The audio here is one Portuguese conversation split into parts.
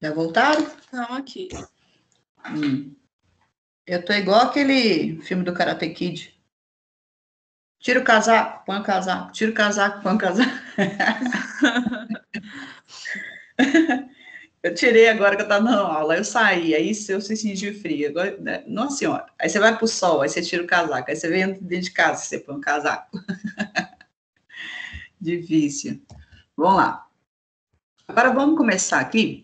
Já voltaram? Estão aqui. Eu tô igual aquele filme do Karate Kid. Tira o casaco, põe o casaco. Tira o casaco, põe o casaco. Eu tirei agora que eu tava dando aula. Eu saí, aí eu se senti frio. Agora, né? Nossa senhora. Aí você vai pro sol, aí você tira o casaco. Aí você vem dentro de casa, você põe o casaco. Difícil. Vamos lá. Agora vamos começar aqui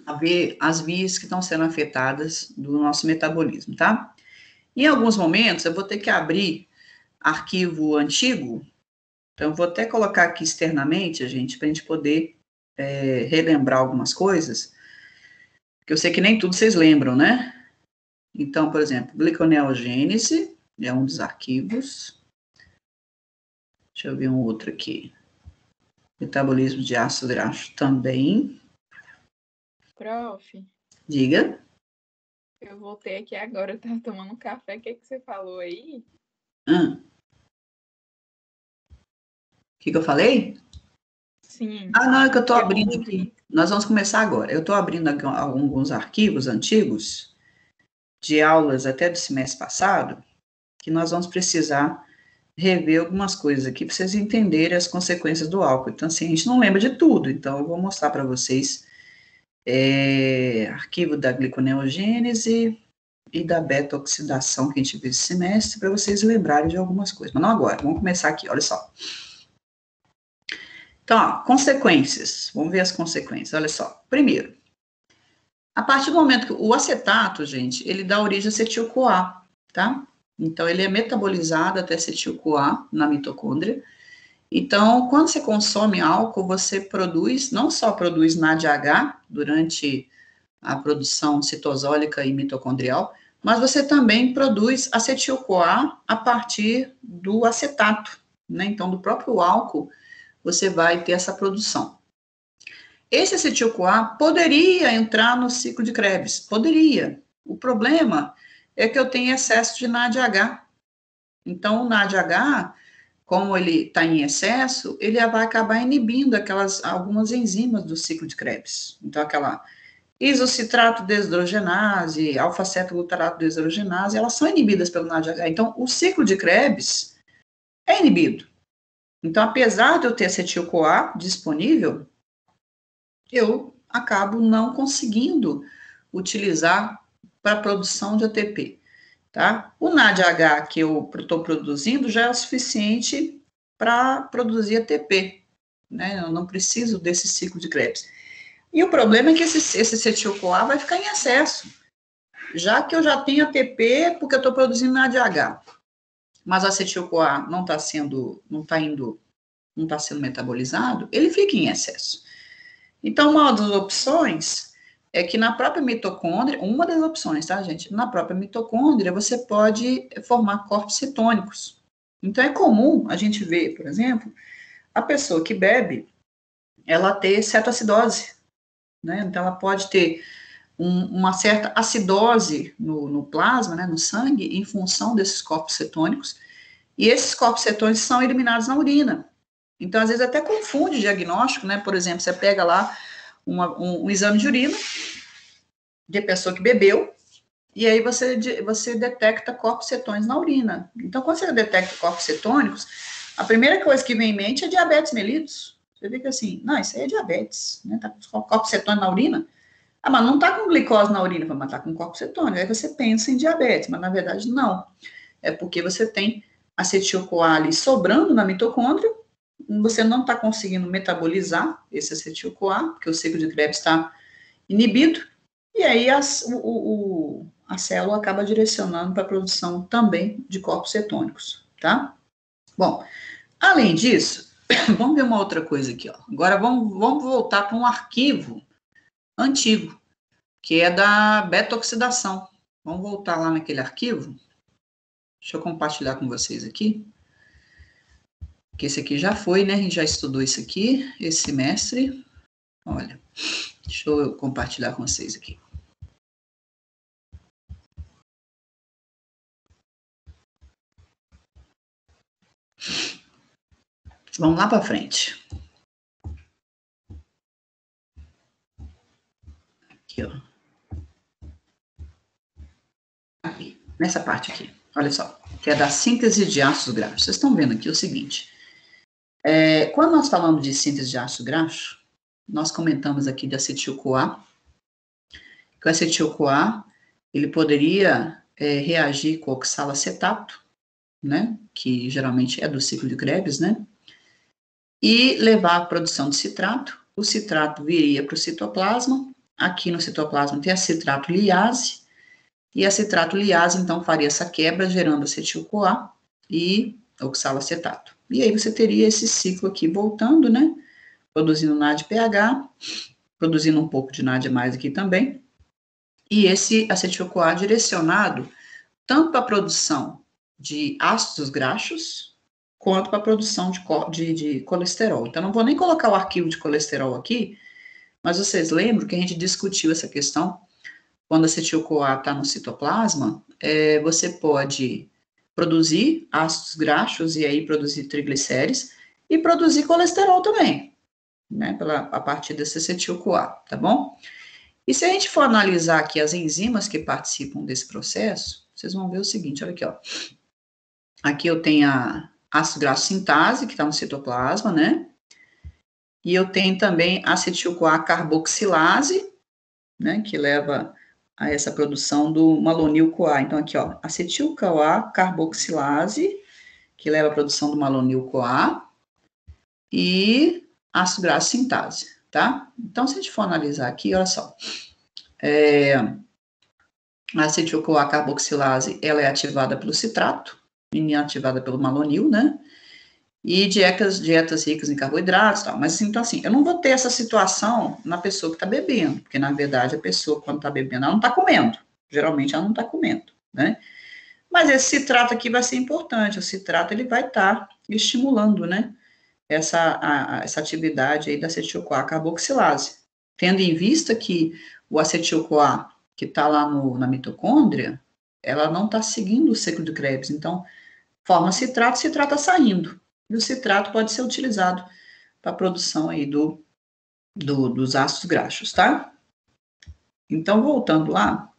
a ver as vias que estão sendo afetadas do nosso metabolismo, tá? Em alguns momentos eu vou ter que abrir arquivo antigo, então eu vou até colocar aqui externamente, gente, para a gente poder relembrar algumas coisas, que eu sei que nem tudo vocês lembram, né? Então, por exemplo, gliconeogênese é um dos arquivos. Deixa eu ver um outro aqui. Metabolismo de ácido graxo também. Prof, Diga. eu voltei aqui agora, eu tava tomando um café. O que você falou aí? O que eu falei? Sim. Não, é que eu estou Eu abrindo não aqui. ouvi. Nós vamos começar agora. Eu estou abrindo alguns arquivos antigos de aulas até do semestre passado, que nós vamos precisar rever algumas coisas aqui para vocês entenderem as consequências do álcool. Então, assim, a gente não lembra de tudo, então eu vou mostrar para vocês arquivo da gliconeogênese e da beta-oxidação que a gente viu esse semestre, para vocês lembrarem de algumas coisas. Mas não agora, vamos começar aqui, olha só. Então, ó, consequências. Vamos ver as consequências. Olha só. Primeiro, a partir do momento que o acetato, gente, ele dá origem a acetil-CoA, tá? Então, ele é metabolizado até acetil-CoA na mitocôndria. Então, quando você consome álcool, você produz, não só produz NADH durante a produção citosólica e mitocondrial, mas você também produz acetil-CoA a partir do acetato, né? Então, do próprio álcool, você vai ter essa produção. Esse acetil-CoA poderia entrar no ciclo de Krebs, poderia. O problema é que eu tenho excesso de NADH. Então, o NADH, como ele está em excesso, ele vai acabar inibindo algumas enzimas do ciclo de Krebs. Então, aquela isocitrato deshidrogenase, alfa-cetoglutarato deshidrogenase, elas são inibidas pelo NADH. Então, o ciclo de Krebs é inibido. Então, apesar de eu ter acetil-CoA disponível, eu acabo não conseguindo utilizar para a produção de ATP, tá? O NADH que eu estou produzindo já é o suficiente para produzir ATP, né? Eu não preciso desse ciclo de Krebs. E o problema é que esse acetil-CoA vai ficar em excesso, já que eu já tenho ATP porque eu estou produzindo NADH, mas o acetil-CoA não está sendo metabolizado, ele fica em excesso. Então, uma das opções é que na própria mitocôndria, uma das opções, tá, gente? Na própria mitocôndria, você pode formar corpos cetônicos. Então, é comum a gente ver, por exemplo, a pessoa que bebe, ela ter cetoacidose, né? Então, ela pode ter uma certa acidose no plasma, né, no sangue, em função desses corpos cetônicos, e esses corpos cetônicos são eliminados na urina. Então, às vezes, até confunde o diagnóstico, né? Por exemplo, você pega lá um exame de urina de pessoa que bebeu, e aí você detecta corpos cetônicos na urina. Então, quando você detecta corpos cetônicos, a primeira coisa que vem em mente é diabetes mellitus. Você fica assim, não, isso aí é diabetes, né? Tá com corpos cetônicos na urina? Ah, mas não tá com glicose na urina, mas tá com corpos cetônicos. Aí você pensa em diabetes, mas na verdade não. É porque você tem acetil-CoA ali sobrando na mitocôndria, você não está conseguindo metabolizar esse acetil-CoA, porque o ciclo de Krebs está inibido, e aí a célula acaba direcionando para a produção também de corpos cetônicos, tá? Bom, além disso, vamos ver uma outra coisa aqui, ó. Agora vamos voltar para um arquivo antigo, que é da beta-oxidação. Vamos voltar lá naquele arquivo. Deixa eu compartilhar com vocês aqui. Que esse aqui já foi, né? A gente já estudou isso aqui, esse semestre. Olha, deixa eu compartilhar com vocês aqui. Vamos lá para frente. Aqui, ó. Aqui, nessa parte aqui. Olha só, que é da síntese de ácidos graxos. Vocês estão vendo aqui o seguinte. Quando nós falamos de síntese de ácido graxo, nós comentamos aqui de acetil-CoA, que o acetil-CoA, ele poderia reagir com oxalacetato, né, que geralmente é do ciclo de Krebs, né, e levar à produção de citrato. O citrato viria para o citoplasma. Aqui no citoplasma tem a citrato liase, e a citrato liase, então, faria essa quebra, gerando acetil-CoA e oxalacetato. E aí você teria esse ciclo aqui voltando, né, produzindo NADPH, produzindo um pouco de NAD+ aqui também, e esse acetil-CoA direcionado tanto para a produção de ácidos graxos, quanto para a produção de colesterol. Então, não vou nem colocar o arquivo de colesterol aqui, mas vocês lembram que a gente discutiu essa questão, quando a acetil-CoA está no citoplasma, você pode produzir ácidos graxos e aí produzir triglicérides e produzir colesterol também, né, a partir desse acetil-CoA, tá bom? E se a gente for analisar aqui as enzimas que participam desse processo, vocês vão ver o seguinte, olha aqui, ó. Aqui eu tenho a ácido graxo sintase, que está no citoplasma, né? E eu tenho também acetil-CoA carboxilase, né, que leva a essa produção do malonil-CoA. Então, aqui, ó, acetil-CoA carboxilase, que leva à produção do malonil-CoA, e ácido graxo sintase, tá? Então, se a gente for analisar aqui, olha só, a acetil-CoA carboxilase, ela é ativada pelo citrato, inativada pelo malonil, né? E dietas ricas em carboidratos e tal. Mas, então, assim, eu não vou ter essa situação na pessoa que está bebendo, porque, na verdade, a pessoa, quando está bebendo, ela não está comendo. Geralmente, ela não está comendo, né? Mas esse citrato aqui vai ser importante. O citrato, ele vai estar estimulando, né, essa atividade aí da acetil-CoA carboxilase. Tendo em vista que o acetil-CoA, que está lá na mitocôndria, ela não está seguindo o ciclo de Krebs. Então, forma citrato, citrato está saindo. E o citrato pode ser utilizado para a produção aí dos ácidos graxos, tá? Então, voltando lá,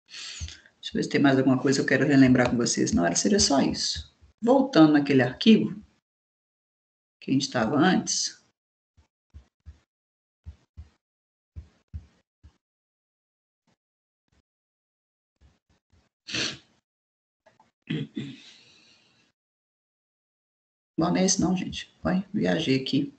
deixa eu ver se tem mais alguma coisa que eu quero relembrar com vocês. Não, seria só isso. Voltando naquele arquivo que a gente estava antes. Bom, não é esse não, gente. Vai, viajei aqui.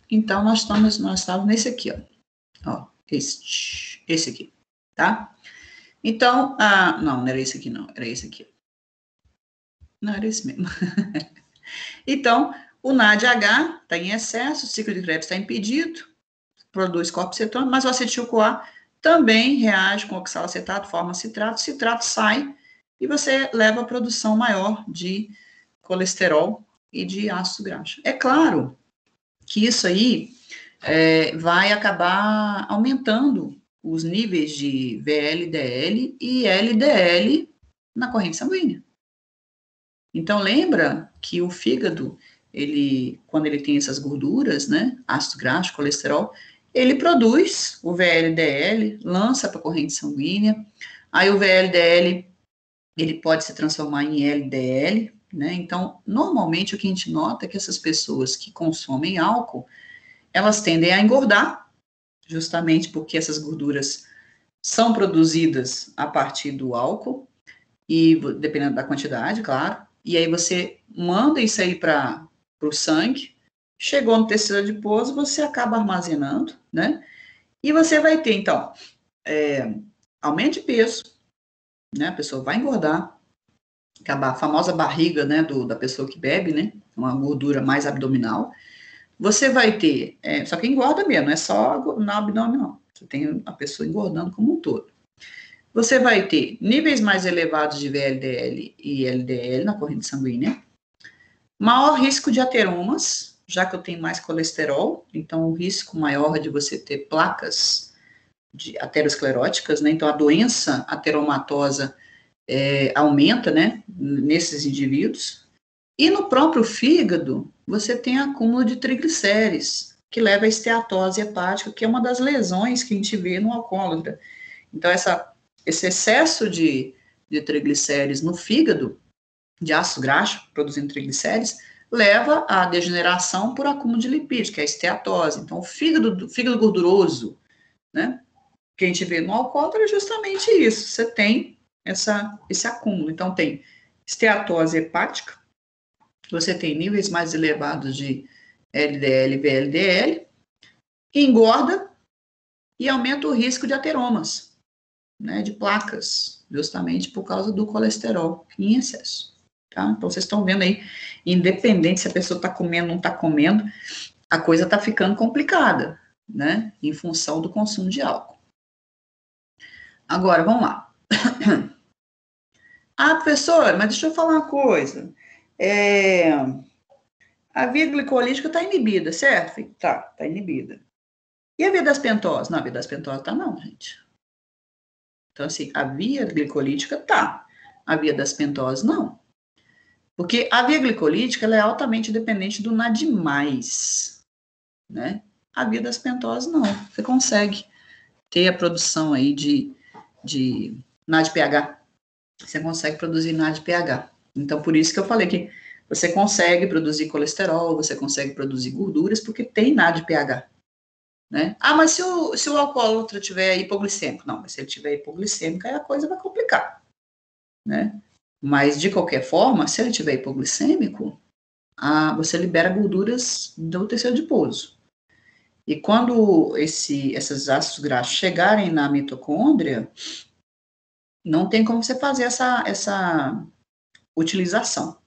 Então, nós estávamos nesse aqui, ó, esse aqui, tá? Então, não era esse aqui não, era esse aqui. Não, era esse mesmo. Então, o NADH está em excesso, o ciclo de Krebs está impedido, produz corpos cetônicos, mas o acetil-CoA também reage com oxalacetato, forma citrato, citrato sai e você leva a produção maior de colesterol e de ácido graxo. É claro que isso aí vai acabar aumentando os níveis de VLDL e LDL na corrente sanguínea. Então, lembra que o fígado, quando ele tem essas gorduras, né, ácido graxo, colesterol, ele produz o VLDL, lança para a corrente sanguínea, aí o VLDL, ele pode se transformar em LDL, né, então, normalmente, o que a gente nota é que essas pessoas que consomem álcool, elas tendem a engordar, justamente porque essas gorduras são produzidas a partir do álcool, e dependendo da quantidade, claro, e aí você manda isso aí para o sangue, chegou no tecido adiposo, você acaba armazenando, né? E você vai ter, então, aumento de peso, né? A pessoa vai engordar, acabar a famosa barriga, né, da pessoa que bebe, né? Uma gordura mais abdominal. Você vai ter, só que engorda mesmo, não é só no abdômen, não. Você tem a pessoa engordando como um todo. Você vai ter níveis mais elevados de VLDL e LDL na corrente sanguínea, maior risco de ateromas, já que eu tenho mais colesterol, então o risco maior de você ter placas ateroscleróticas, né? Então a doença ateromatosa, aumenta, né, nesses indivíduos. E no próprio fígado, você tem acúmulo de triglicérides, que leva à esteatose hepática, que é uma das lesões que a gente vê no alcoólatra. Então, esse excesso de triglicérides no fígado, de ácido graxo, produzindo triglicérides, leva à degeneração por acúmulo de lipídios, que é a esteatose. Então, o fígado gorduroso, né, que a gente vê no alcoólatra é justamente isso. Você tem esse acúmulo. Então, tem esteatose hepática, você tem níveis mais elevados de LDL e VLDL, engorda e aumenta o risco de ateromas, né, de placas, justamente por causa do colesterol em excesso. Tá? Então, vocês estão vendo aí, independente se a pessoa está comendo ou não está comendo, a coisa está ficando complicada, né, em função do consumo de álcool. Agora, vamos lá. Ah, professor, mas deixa eu falar uma coisa. A via glicolítica está inibida, certo? Tá inibida. E a via das pentoses? Não, a via das pentoses tá não, gente. Então, assim, a via glicolítica tá. A via das pentoses, não. Porque a via glicolítica, ela é altamente dependente do NAD+, né? A via das pentoses, não. Você consegue ter a produção aí de NADPH. Você consegue produzir NADPH. Então, por isso que eu falei que você consegue produzir colesterol, você consegue produzir gorduras, porque tem NADPH. Né? Ah, mas se o alcoólatra tiver hipoglicêmico, não, mas se ele tiver hipoglicêmico, aí a coisa vai complicar, né? Mas, de qualquer forma, se ele tiver hipoglicêmico, você libera gorduras do tecido adiposo. E quando esses ácidos graxos chegarem na mitocôndria, não tem como você fazer essa utilização,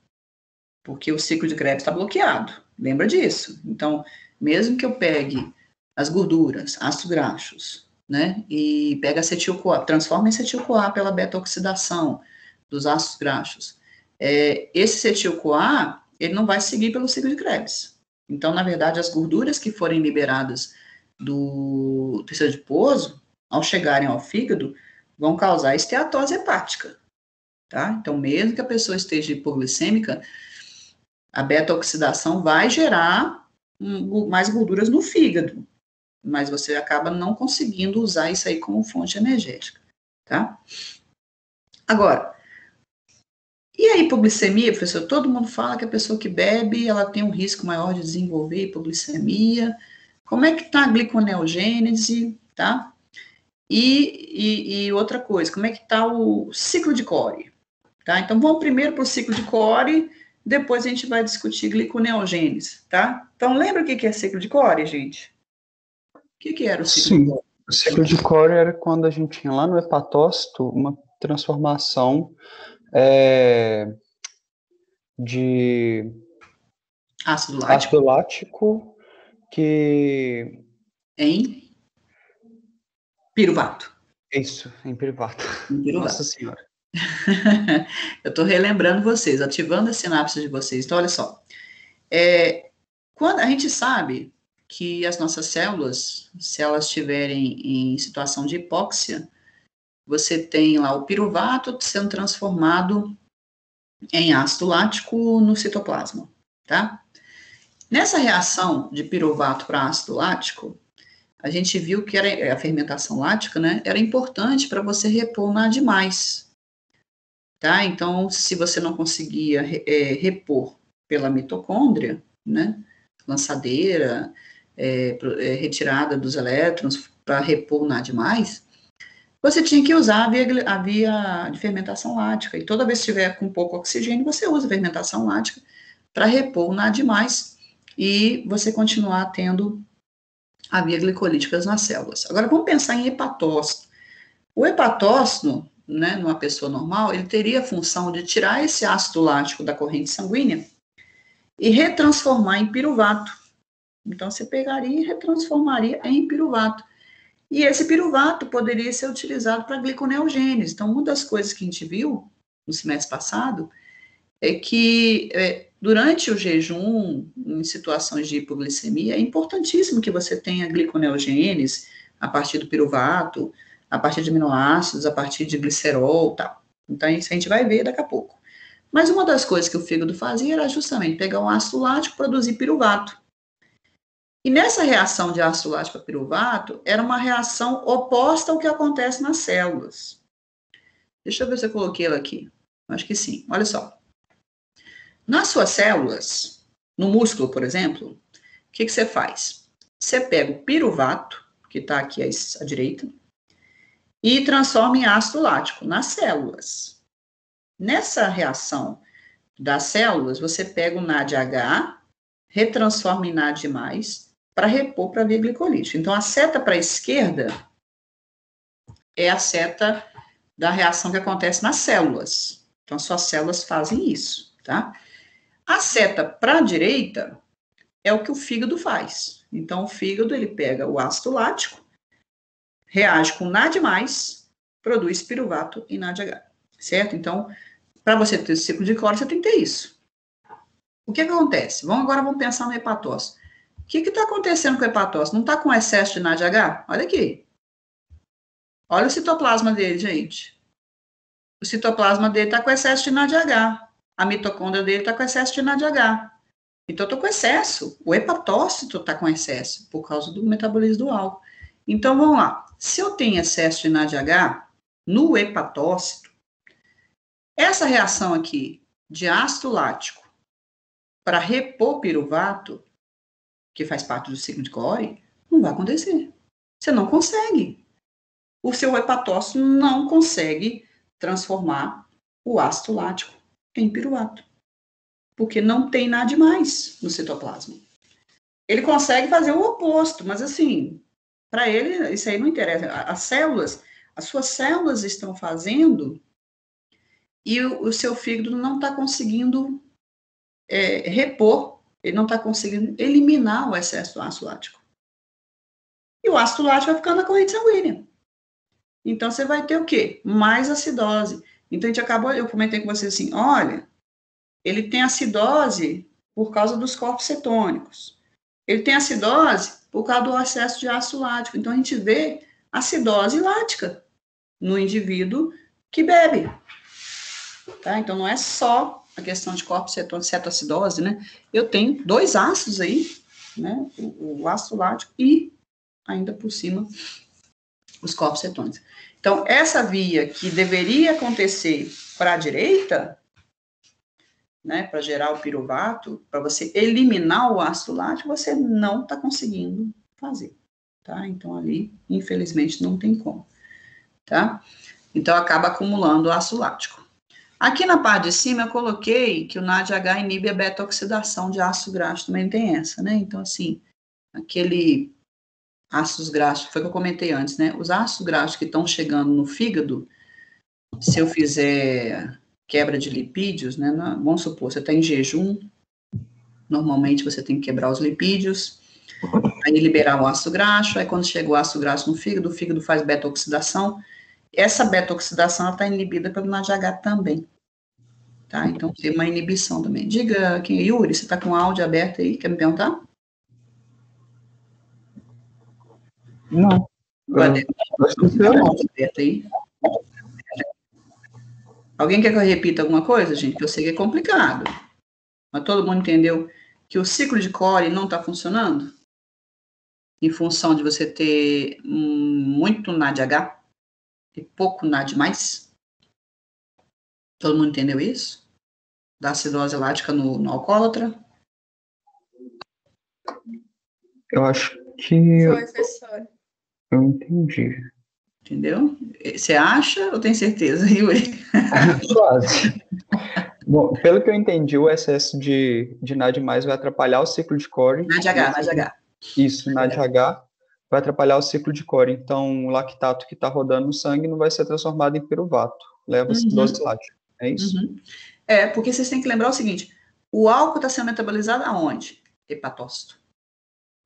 porque o ciclo de Krebs está bloqueado, lembra disso. Então, mesmo que eu pegue as gorduras, ácidos graxos, né, e pega acetil-CoA, transforma em acetil-CoA pela beta-oxidação dos ácidos graxos. Esse acetil-CoA, ele não vai seguir pelo ciclo de Krebs. Então, na verdade, as gorduras que forem liberadas do tecido adiposo, ao chegarem ao fígado, vão causar esteatose hepática, tá? Então, mesmo que a pessoa esteja hipoglicêmica, a beta-oxidação vai gerar mais gorduras no fígado, mas você acaba não conseguindo usar isso aí como fonte energética, tá? Agora, e a hipoglicemia, professor? Todo mundo fala que a pessoa que bebe, ela tem um risco maior de desenvolver hipoglicemia. Como é que tá a gliconeogênese, tá? E outra coisa, como é que tá o ciclo de Cori, tá? Então, vamos primeiro para o ciclo de Cori, depois a gente vai discutir gliconeogênese, tá? Então, lembra o que é ciclo de Cori, gente? O que era o ciclo de Cori? O ciclo de Cori era quando a gente tinha lá no hepatócito uma transformação de ácido lático que... Em piruvato. Isso, em piruvato. Nossa Senhora. Eu estou relembrando vocês, ativando a sinapse de vocês. Então, olha só. Quando a gente sabe que as nossas células, se elas estiverem em situação de hipóxia, você tem lá o piruvato sendo transformado em ácido lático no citoplasma, tá? Nessa reação de piruvato para ácido lático, a gente viu que a fermentação lática, né, era importante para você repor NAD+, tá? Então, se você não conseguia repor pela mitocôndria, né, lançadeira, retirada dos elétrons para repor o NAD+, você tinha que usar a via de fermentação lática. E toda vez que estiver com pouco oxigênio, você usa a fermentação lática para repor o NAD+, e você continuar tendo a via glicolítica nas células. Agora, vamos pensar em hepatócito. O hepatócito, né, numa pessoa normal, ele teria a função de tirar esse ácido lático da corrente sanguínea e retransformar em piruvato. Então, você pegaria e retransformaria em piruvato. E esse piruvato poderia ser utilizado para gliconeogênese. Então, uma das coisas que a gente viu no semestre passado é que durante o jejum, em situações de hipoglicemia, é importantíssimo que você tenha gliconeogênese a partir do piruvato, a partir de aminoácidos, a partir de glicerol e tal. Então, isso a gente vai ver daqui a pouco. Mas uma das coisas que o fígado fazia era justamente pegar um ácido lático e produzir piruvato. E nessa reação de ácido lático a piruvato, era uma reação oposta ao que acontece nas células. Deixa eu ver se eu coloquei ela aqui. Acho que sim. Olha só. Nas suas células, no músculo, por exemplo, o que você faz? Você pega o piruvato, que está aqui à direita, e transforma em ácido lático nas células. Nessa reação das células, você pega o NADH, retransforma em NAD+, para repor para a via glicolítica. Então, a seta para a esquerda é a seta da reação que acontece nas células. Então, as suas células fazem isso, tá? A seta para a direita é o que o fígado faz. Então, o fígado, ele pega o ácido lático, reage com NAD+, produz piruvato e NADH, certo? Então, para você ter esse ciclo de Cori, você tem que ter isso. O que acontece? Agora vamos pensar no hepatócito. O que está acontecendo com o hepatócito? Não está com excesso de NADH? Olha aqui. Olha o citoplasma dele, gente. O citoplasma dele está com excesso de NADH. A mitocôndria dele está com excesso de NADH. Então, eu estou com excesso. O hepatócito está com excesso, por causa do metabolismo do álcool. Então, vamos lá. Se eu tenho excesso de NADH no hepatócito, essa reação aqui de ácido lático para repor piruvato, que faz parte do ciclo de Cori, não vai acontecer. Você não consegue. O seu hepatócito não consegue transformar o ácido lático em piruvato, porque não tem nada demais no citoplasma. Ele consegue fazer o oposto, mas assim, para ele, isso aí não interessa. As suas células estão fazendo e o seu fígado não está conseguindo repor, ele não está conseguindo eliminar o excesso do ácido lático. E o ácido lático vai ficando na corrente sanguínea. Então, você vai ter o quê? Mais acidose. Então, eu comentei com vocês assim, olha, ele tem acidose por causa dos corpos cetônicos. Ele tem acidose por causa do excesso de ácido lático. Então, a gente vê acidose lática no indivíduo que bebe. Tá? Então, não é só a questão de corpos cetônicos, cetoacidose, né? Eu tenho 2 ácidos aí, né? O ácido lático e, ainda por cima, os corpos cetônicos. Então, essa via que deveria acontecer para a direita, né, para gerar o piruvato, para você eliminar o ácido lático, você não está conseguindo fazer, tá? Então, ali, infelizmente, não tem como, tá? Então, acaba acumulando o ácido lático. Aqui na parte de cima, eu coloquei que o NADH inibe a beta-oxidação de ácido graxo, também tem essa, né? Então, assim, aquele ácidos graxos, foi o que eu comentei antes, né? Os ácidos graxos que estão chegando no fígado, se eu fizer quebra de lipídios, né? Vamos supor, você está em jejum, normalmente você tem que quebrar os lipídios, aí liberar o ácido graxo, aí quando chega o ácido graxo no fígado, o fígado faz beta-oxidação. Essa beta-oxidação está inibida pelo NADH também, tá? Então, tem uma inibição também. Diga, quem é Yuri, você está com o áudio aberto aí, quer me perguntar? Não. Aí. Alguém quer que eu repita alguma coisa, gente? Que eu sei que é complicado. Mas todo mundo entendeu que o ciclo de Cori não está funcionando? Em função de você ter muito NADH e pouco NAD+. Todo mundo entendeu isso? Da acidose lática no alcoólatra? Eu acho que Foi, professor. eu entendi. Entendeu? Você acha ou tem certeza, Yuri? Quase. Bom, pelo que eu entendi, o excesso de NAD+, vai atrapalhar o ciclo de Cori. NADH. Isso, NADH vai atrapalhar o ciclo de Cori. Então, o lactato que está rodando no sangue não vai ser transformado em piruvato. Leva-se dose lática. É isso? Uhum. Porque vocês têm que lembrar o seguinte, o álcool está sendo metabolizado aonde? Hepatócito.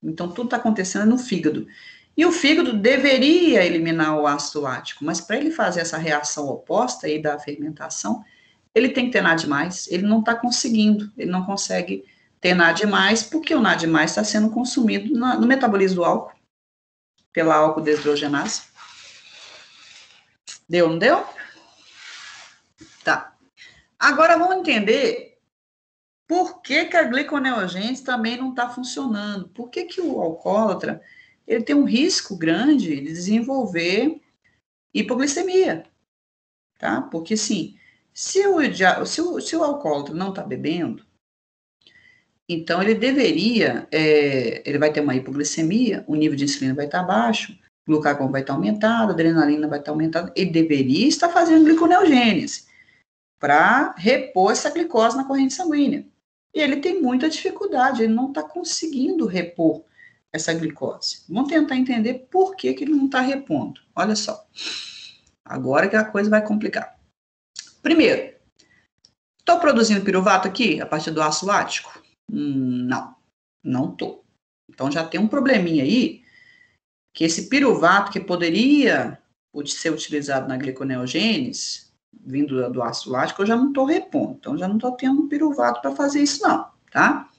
Então, tudo está acontecendo no fígado. E o fígado deveria eliminar o ácido lático, mas para ele fazer essa reação oposta aí da fermentação, ele tem que ter NAD+, ele não está conseguindo, ele não consegue ter NAD+, porque o NAD+, está sendo consumido no metabolismo do álcool, pela álcool deshidrogenase. Deu, não deu? Tá. Agora vamos entender por que que a gliconeogênese também não está funcionando. Por que que o alcoólatra ele tem um risco grande de desenvolver hipoglicemia, tá? Porque, assim, se o alcoólatra não está bebendo, então ele deveria, ele vai ter uma hipoglicemia, o nível de insulina vai estar baixo, o glucagon vai estar aumentado, a adrenalina vai estar aumentada, ele deveria estar fazendo gliconeogênese para repor essa glicose na corrente sanguínea. E ele tem muita dificuldade, ele não está conseguindo repor essa glicose. Vamos tentar entender por que que ele não está repondo. Olha só, agora que a coisa vai complicar. Primeiro, estou produzindo piruvato aqui a partir do ácido lático? Não, não estou. Então já tem um probleminha aí, que esse piruvato que poderia ser utilizado na gliconeogênese, vindo do ácido lático, eu já não estou repondo. Então já não estou tendo um piruvato para fazer isso não, tá?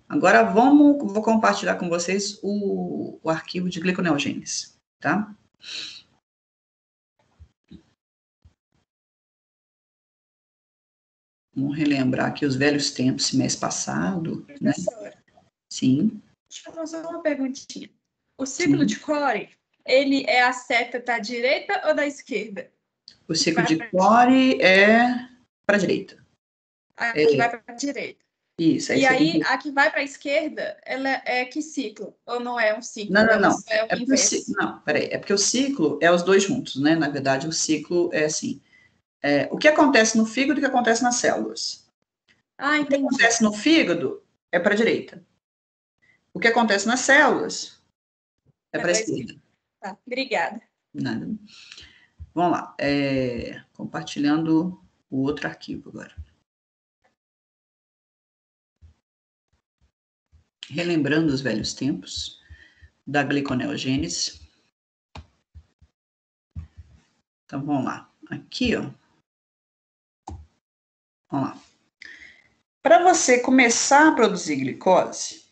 Agora vou compartilhar com vocês o arquivo de gliconeogênese, tá? Vamos relembrar aqui os velhos tempos, mês passado, né? Sim. Deixa eu fazer uma perguntinha. O ciclo de Cori, ele é a seta da direita ou da esquerda? O ciclo de Cori é para a direita. A que vai para a direita. Isso. E aí, a que vai para a esquerda, ela é que ciclo? Ou não é um ciclo? Não. É o inverso? Não, peraí. É porque o ciclo é os dois juntos, né? Na verdade, o ciclo é assim. O que acontece no fígado e o que acontece nas células. Ah, entendi. O que acontece no fígado é para a direita. O que acontece nas células é para a esquerda. Tá, obrigada. Nada. Vamos lá. Compartilhando o outro arquivo agora. Relembrando os velhos tempos da gliconeogênese. Então, vamos lá. Aqui, ó. Vamos lá. Para você começar a produzir glicose,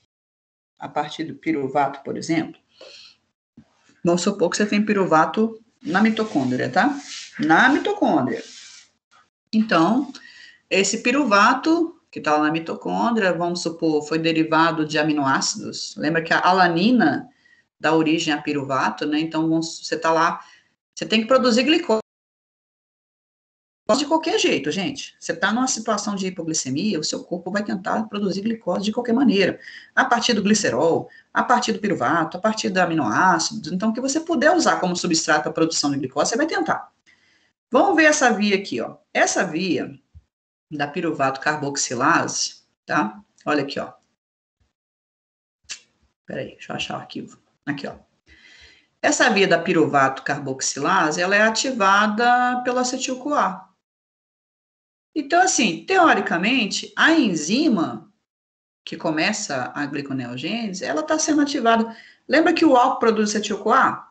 a partir do piruvato, por exemplo, vamos supor que você tem piruvato na mitocôndria, tá? Na mitocôndria. Então, esse piruvato que está lá na mitocôndria, vamos supor, foi derivado de aminoácidos. Lembra que a alanina dá origem a piruvato, né? Então, você está lá, você tem que produzir glicose de qualquer jeito, gente. Você está numa situação de hipoglicemia, o seu corpo vai tentar produzir glicose de qualquer maneira. A partir do glicerol, a partir do piruvato, a partir do aminoácidos. Então, o que você puder usar como substrato para a produção de glicose, você vai tentar. Vamos ver essa via aqui, ó. Essa via da piruvato carboxilase, tá? Olha aqui, ó. Peraí, deixa eu achar o arquivo. Aqui, ó. Essa via da piruvato carboxilase, ela é ativada pelo acetil-CoA. Então, assim, teoricamente, a enzima que começa a gliconeogênese, ela está sendo ativada. Lembra que o álcool produz acetil-CoA?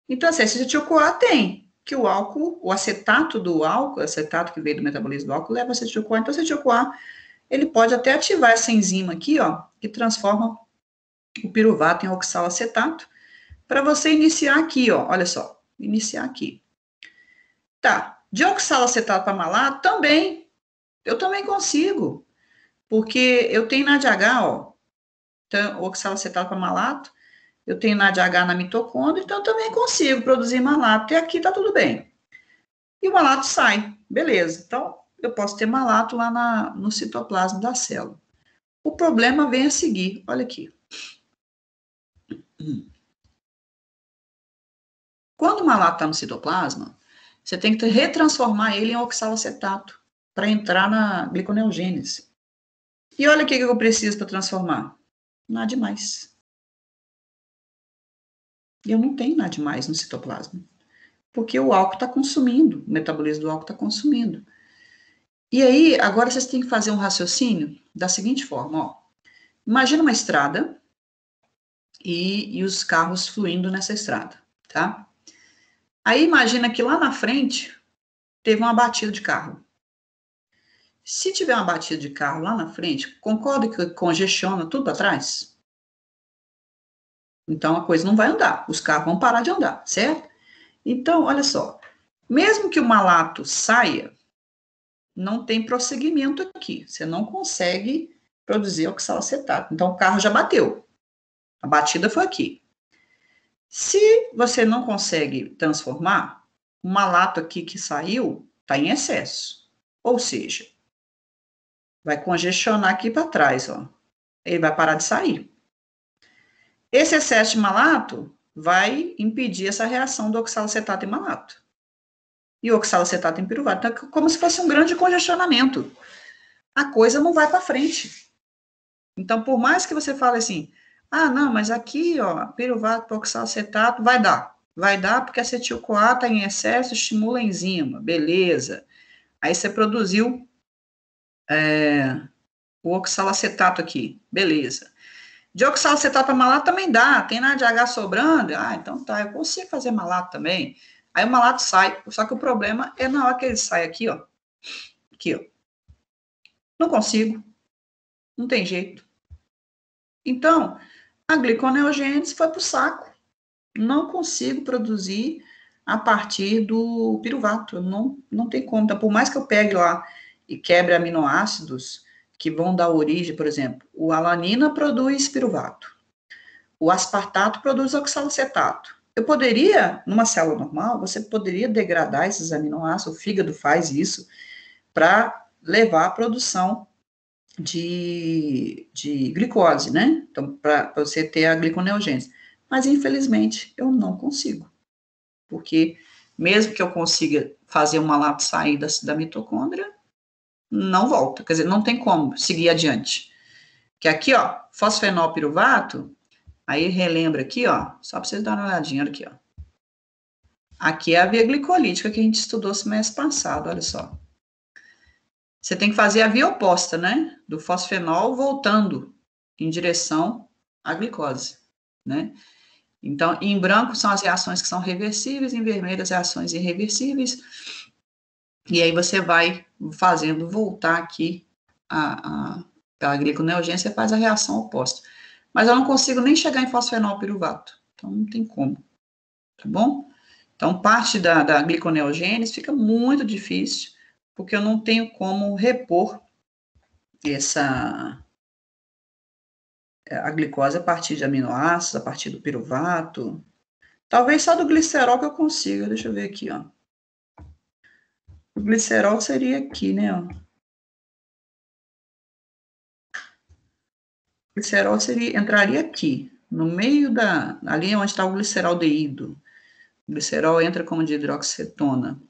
Então, assim, esse acetil-CoA tem, que o álcool, o acetato do álcool, o acetato que veio do metabolismo do álcool, leva acetil-CoA. Então, o acetil-CoA, ele pode até ativar essa enzima aqui, ó, que transforma o piruvato em oxalacetato, para você iniciar aqui, ó, olha só, iniciar aqui. Tá, de oxalacetato para malato, também, eu também consigo, porque eu tenho NADH, ó, então, oxalacetato para malato, eu tenho NADH na mitocôndria, então eu também consigo produzir malato, e aqui tá tudo bem. E o malato sai, beleza, então eu posso ter malato lá no citoplasma da célula. O problema vem a seguir, olha aqui. Quando o malato está no citoplasma, você tem que retransformar ele em oxalacetato para entrar na gliconeogênese. E olha o que eu preciso para transformar. Nada demais. E eu não tenho nada demais no citoplasma. Porque o álcool está consumindo, o metabolismo do álcool está consumindo. E aí, agora vocês têm que fazer um raciocínio da seguinte forma, ó. Imagina uma estrada e os carros fluindo nessa estrada, tá? Aí imagina que lá na frente teve uma batida de carro. Se tiver uma batida de carro lá na frente, concorda que congestiona tudo para trás? Então a coisa não vai andar, os carros vão parar de andar, certo? Então, olha só, mesmo que o malato saia, não tem prosseguimento aqui. Você não consegue produzir oxalacetato. Então, o carro já bateu. A batida foi aqui. Se você não consegue transformar, o malato aqui que saiu está em excesso. Ou seja, vai congestionar aqui para trás, ó. Ele vai parar de sair. Esse excesso de malato vai impedir essa reação do oxalacetato em malato. E o oxalacetato em piruvato. Então, é como se fosse um grande congestionamento. A coisa não vai para frente. Então, por mais que você fale assim, ah, não, mas aqui, ó, piruvato para oxalacetato vai dar. Vai dar porque acetil-CoA está em excesso, estimula a enzima. Beleza. Aí você produziu o oxalacetato aqui. Beleza. De oxalacetato para malato também dá. Tem NADH sobrando? Ah, então tá, eu consigo fazer malato também. Aí o malato sai. Só que o problema é na hora que ele sai aqui, ó. Aqui, ó. Não consigo. Não tem jeito. Então, a gliconeogênese foi para o saco. Não consigo produzir a partir do piruvato. Não tem como. Então, por mais que eu pegue lá e quebre aminoácidos que vão dar origem, por exemplo, o alanina produz piruvato. O aspartato produz oxalacetato. Eu poderia, numa célula normal, você poderia degradar esses aminoácidos, o fígado faz isso, para levar à produção de glicose, né? Então, para você ter a gliconeogênese. Mas, infelizmente, eu não consigo. Porque, mesmo que eu consiga fazer um malato sair da mitocôndria, não volta. Quer dizer, não tem como seguir adiante. Que aqui, ó, fosfenolpiruvato, aí relembra aqui, ó, só para vocês darem uma olhadinha, olha aqui, ó. Aqui é a via glicolítica que a gente estudou semestre passado, olha só. Você tem que fazer a via oposta, né? Do fosfenol voltando em direção à glicose, né? Então, em branco são as reações que são reversíveis, em vermelho as reações irreversíveis. E aí você vai fazendo voltar aqui pela gliconeogênese, você faz a reação oposta. Mas eu não consigo nem chegar em fosfenolpiruvato. Então, não tem como. Tá bom? Então, parte da gliconeogênese fica muito difícil, porque eu não tenho como repor a glicose a partir de aminoácidos, a partir do piruvato. Talvez só do glicerol que eu consiga. Deixa eu ver aqui, ó. O glicerol seria aqui, né, ó. O glicerol entraria aqui, no meio ali onde está o gliceraldeído. O glicerol entra como dihidroxicetona.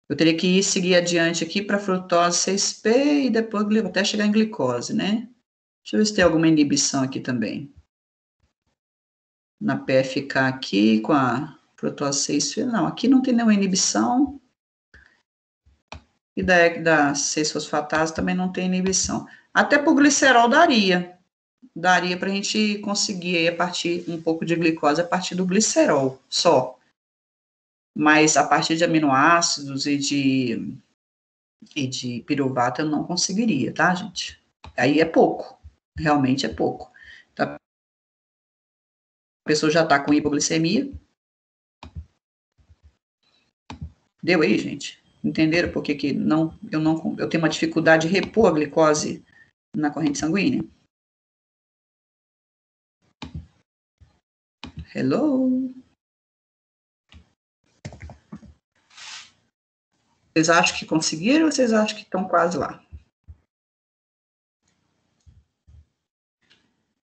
Eu teria que seguir adiante aqui para frutose 6P e depois até chegar em glicose, né? Deixa eu ver se tem alguma inibição aqui também. Na PFK aqui, com a frutose 6P, não, aqui não tem nenhuma inibição. E da 6-fosfatase também não tem inibição. Até para o glicerol daria para a gente conseguir aí, a partir um pouco de glicose a partir do glicerol só. Mas a partir de aminoácidos e de piruvato eu não conseguiria, tá, gente? Aí é pouco, realmente é pouco. Então, a pessoa já está com hipoglicemia. Deu aí, gente? Entenderam por que eu tenho uma dificuldade de repor a glicose na corrente sanguínea? Hello? Vocês acham que conseguiram ou vocês acham que estão quase lá?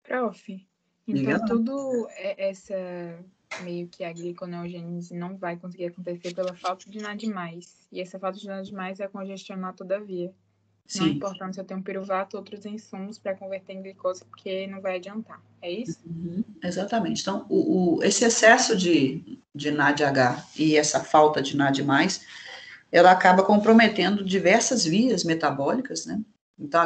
Prof, então tudo essa meio que a gliconeogênese não vai conseguir acontecer pela falta de NAD+. E essa falta de NAD+, vai congestionar toda a via. Sim. Não é importante eu ter um piruvato, outros insumos para converter em glicose, porque não vai adiantar. É isso? Uhum, exatamente. Então, esse excesso de NADH e essa falta de NAD+, ela acaba comprometendo diversas vias metabólicas, né? Então,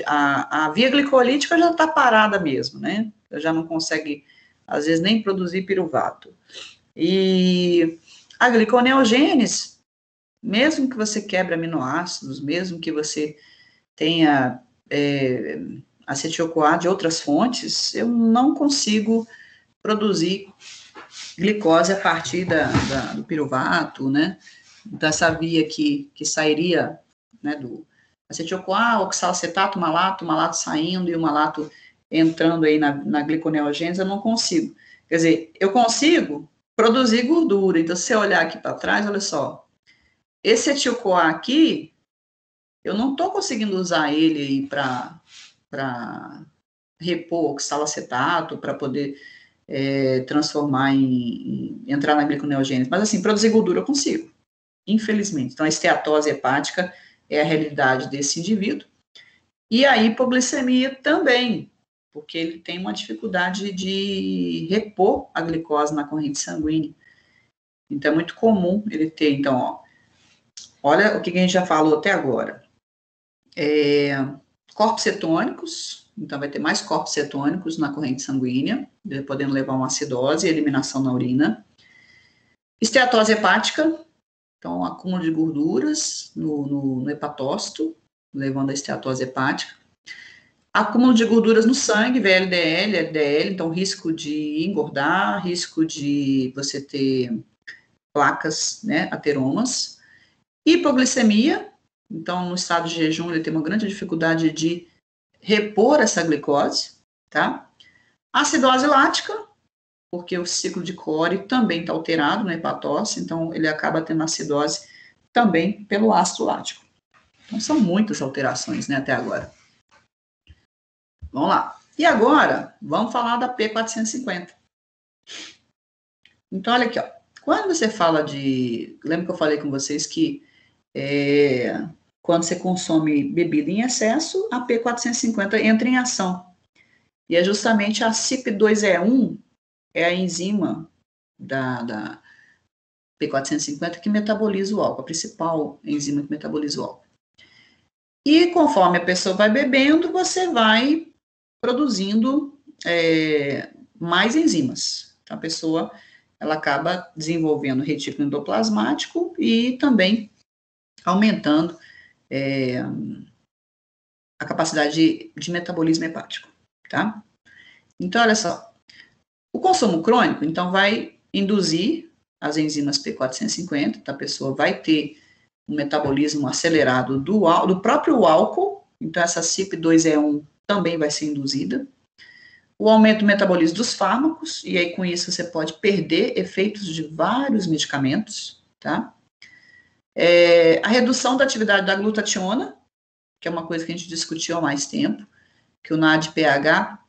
a via glicolítica já está parada mesmo, né? Já não consegue, às vezes, nem produzir piruvato. E a gliconeogênese, mesmo que você quebre aminoácidos, mesmo que você tenha acetil-CoA de outras fontes, eu não consigo produzir glicose a partir do piruvato, né? Dessa via que sairia né, do acetil-CoA, oxalacetato, malato saindo e o malato entrando aí na gliconeogênese, eu não consigo. Quer dizer, eu consigo produzir gordura. Então, se você olhar aqui para trás, olha só, esse acetil-CoA aqui, eu não estou conseguindo usar ele aí para repor oxalacetato, para poder transformar entrar na gliconeogênese. Mas, assim, produzir gordura eu consigo, infelizmente. Então, a esteatose hepática é a realidade desse indivíduo. E a hipoglicemia também, porque ele tem uma dificuldade de repor a glicose na corrente sanguínea. Então, é muito comum ele ter. Então, ó, olha o que a gente já falou até agora. Corpos cetônicos, então vai ter mais corpos cetônicos na corrente sanguínea, podendo levar uma acidose e eliminação na urina. Esteatose hepática, então acúmulo de gorduras no hepatócito, levando a esteatose hepática. Acúmulo de gorduras no sangue, VLDL, LDL, então risco de engordar, risco de você ter placas, né, ateromas. Hipoglicemia, então no estado de jejum ele tem uma grande dificuldade de repor essa glicose, tá? Acidose lática, porque o ciclo de Cori também está alterado no hepatócito, então ele acaba tendo acidose também pelo ácido lático. Então são muitas alterações, né, até agora. Vamos lá. E agora, vamos falar da P450. Então, olha aqui, ó. Quando você fala de... Lembra que eu falei com vocês que quando você consome bebida em excesso, a P450 entra em ação. E é justamente a CYP2E1, é a enzima da P450 que metaboliza o álcool, a principal enzima que metaboliza o álcool. E conforme a pessoa vai bebendo, você vai produzindo mais enzimas. Então, a pessoa ela acaba desenvolvendo retículo endoplasmático e também aumentando a capacidade de metabolismo hepático, tá? Então, olha só, o consumo crônico, então, vai induzir as enzimas P450, então, a pessoa vai ter um metabolismo acelerado do próprio álcool, então, essa CYP2E1 também vai ser induzida. O aumento do metabolismo dos fármacos, e aí com isso você pode perder efeitos de vários medicamentos, tá? A redução da atividade da glutationa, que é uma coisa que a gente discutiu há mais tempo, que o NADPH,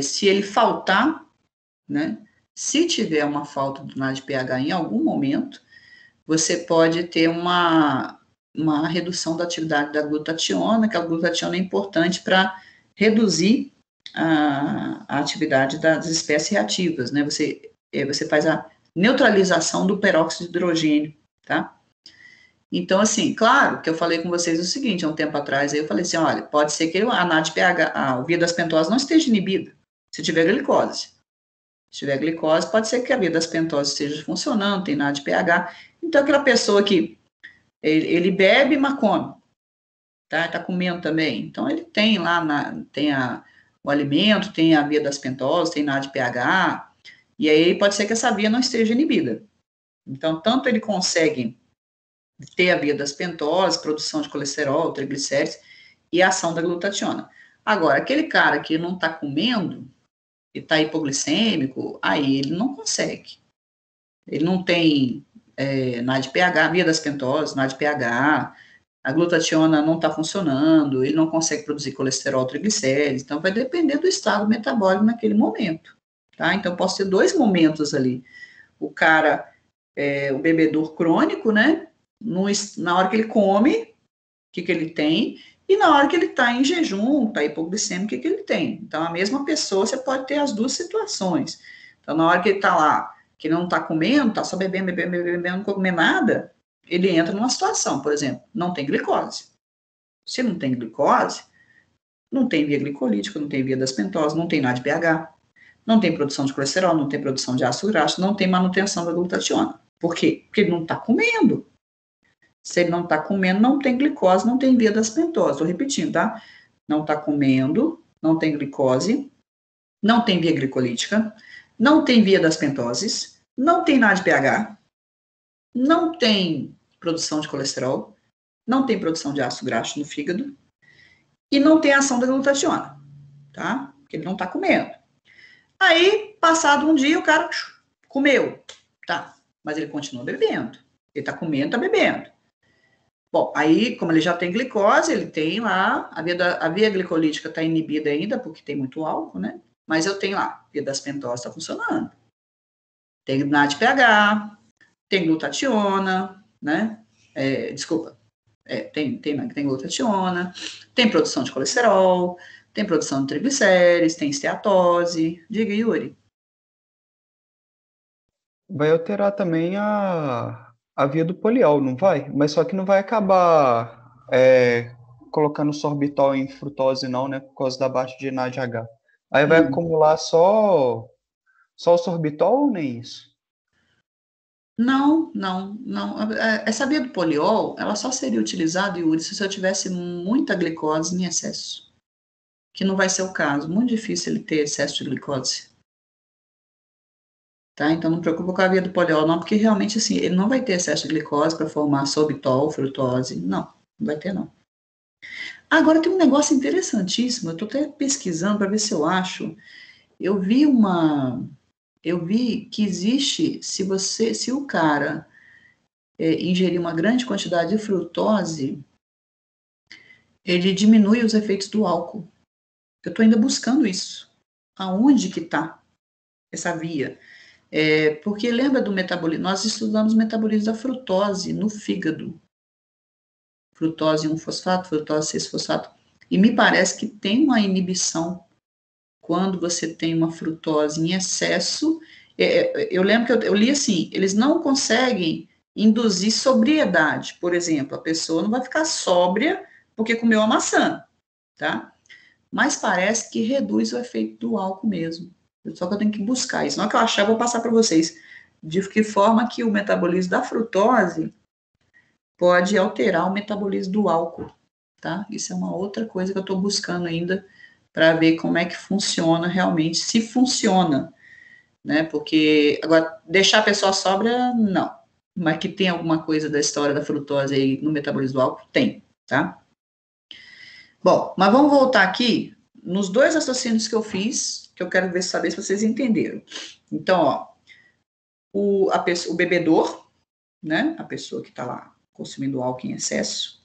se ele faltar, né, se tiver uma falta do NADPH em algum momento, você pode ter uma redução da atividade da glutationa, que a glutationa é importante para reduzir a atividade das espécies reativas, né? Você faz a neutralização do peróxido de hidrogênio, tá? Então, assim, claro que eu falei com vocês o seguinte, há um tempo atrás, aí eu falei assim, olha, pode ser que a NADPH, a via das pentoses não esteja inibida, se tiver glicose. Se tiver glicose, pode ser que a via das pentoses esteja funcionando, tem NADPH. Então, aquela pessoa que ele bebe, mas come, tá comendo também. Então, ele tem lá, o alimento, tem a via das pentoses, tem NADPH, e aí pode ser que essa via não esteja inibida. Então, tanto ele consegue ter a via das pentoses, produção de colesterol, triglicéridos, e a ação da glutationa. Agora, aquele cara que não está comendo, e está hipoglicêmico, aí ele não consegue. Ele não tem NADPH, via das pentoses, NADPH, a glutationa não está funcionando, ele não consegue produzir colesterol, triglicéridos, então vai depender do estado metabólico naquele momento, tá? Então, posso ter dois momentos ali. O cara, o bebedor crônico, né? Na hora que ele come, o que ele tem? E na hora que ele está em jejum, está hipoglicêmico, o que ele tem? Então, a mesma pessoa, você pode ter as duas situações. Então, na hora que ele está lá, que ele não está comendo, está só bebendo, não comer nada, ele entra numa situação, por exemplo, não tem glicose. Se não tem glicose, não tem via glicolítica, não tem via das pentoses, não tem NADPH, não tem produção de colesterol, não tem produção de ácido graxo, não tem manutenção da glutationa. Por quê? Porque ele não está comendo. Se ele não está comendo, não tem glicose, não tem via das pentoses. Estou repetindo, tá? Não está comendo, não tem glicose, não tem via glicolítica, não tem via das pentoses, não tem NADPH, não tem produção de colesterol, não tem produção de ácido graxo no fígado e não tem ação da glutationa, tá? Porque ele não tá comendo. Aí, passado um dia, o cara comeu, tá? Mas ele continua bebendo. Ele tá comendo, tá bebendo. Bom, aí, como ele já tem glicose, ele tem lá, a via glicolítica está inibida ainda, porque tem muito álcool, né? Mas eu tenho lá, a via das pentoses está funcionando. Tem NADPH, tem glutationa, né? Tem glutationa, tem produção de colesterol, tem produção de triglicérides, tem esteatose. Diga, Yuri. Vai alterar também a via do poliol, não vai? Mas só que não vai acabar colocando sorbitol em frutose, não, né? Por causa da baixa de NADH. Aí vai acumular só o sorbitol ou nem isso? Não. Essa via do poliol, ela só seria utilizada, Yuri, se eu tivesse muita glicose em excesso. Que não vai ser o caso. Muito difícil ele ter excesso de glicose. Tá? Então, não preocupa com a via do poliol, não, porque realmente, assim, ele não vai ter excesso de glicose para formar sorbitol, frutose. Não vai ter, não. Agora, tem um negócio interessantíssimo, eu estou até pesquisando para ver se eu acho. Eu vi que existe, se o cara ingerir uma grande quantidade de frutose, ele diminui os efeitos do álcool. Eu estou ainda buscando isso. Aonde que está essa via? Porque lembra do metabolismo, nós estudamos o metabolismo da frutose no fígado. Frutose 1-fosfato, frutose 6-fosfato. E me parece que tem uma inibição quando você tem uma frutose em excesso. Eu lembro que eu li assim, eles não conseguem induzir sobriedade. Por exemplo, a pessoa não vai ficar sóbria porque comeu a maçã, tá? Mas parece que reduz o efeito do álcool mesmo. Só que eu tenho que buscar isso. Na hora que eu achar, eu vou passar para vocês de que forma que o metabolismo da frutose pode alterar o metabolismo do álcool, tá? Isso é uma outra coisa que eu estou buscando ainda para ver como é que funciona realmente, se funciona, né? Porque, agora, deixar a pessoa sóbria, não. Mas que tem alguma coisa da história da frutose aí no metabolismo do álcool? Tem, tá? Bom, mas vamos voltar aqui nos dois raciocínios que eu fiz, que eu quero saber se vocês entenderam. Então, ó, o bebedor, né? A pessoa que está lá consumindo álcool em excesso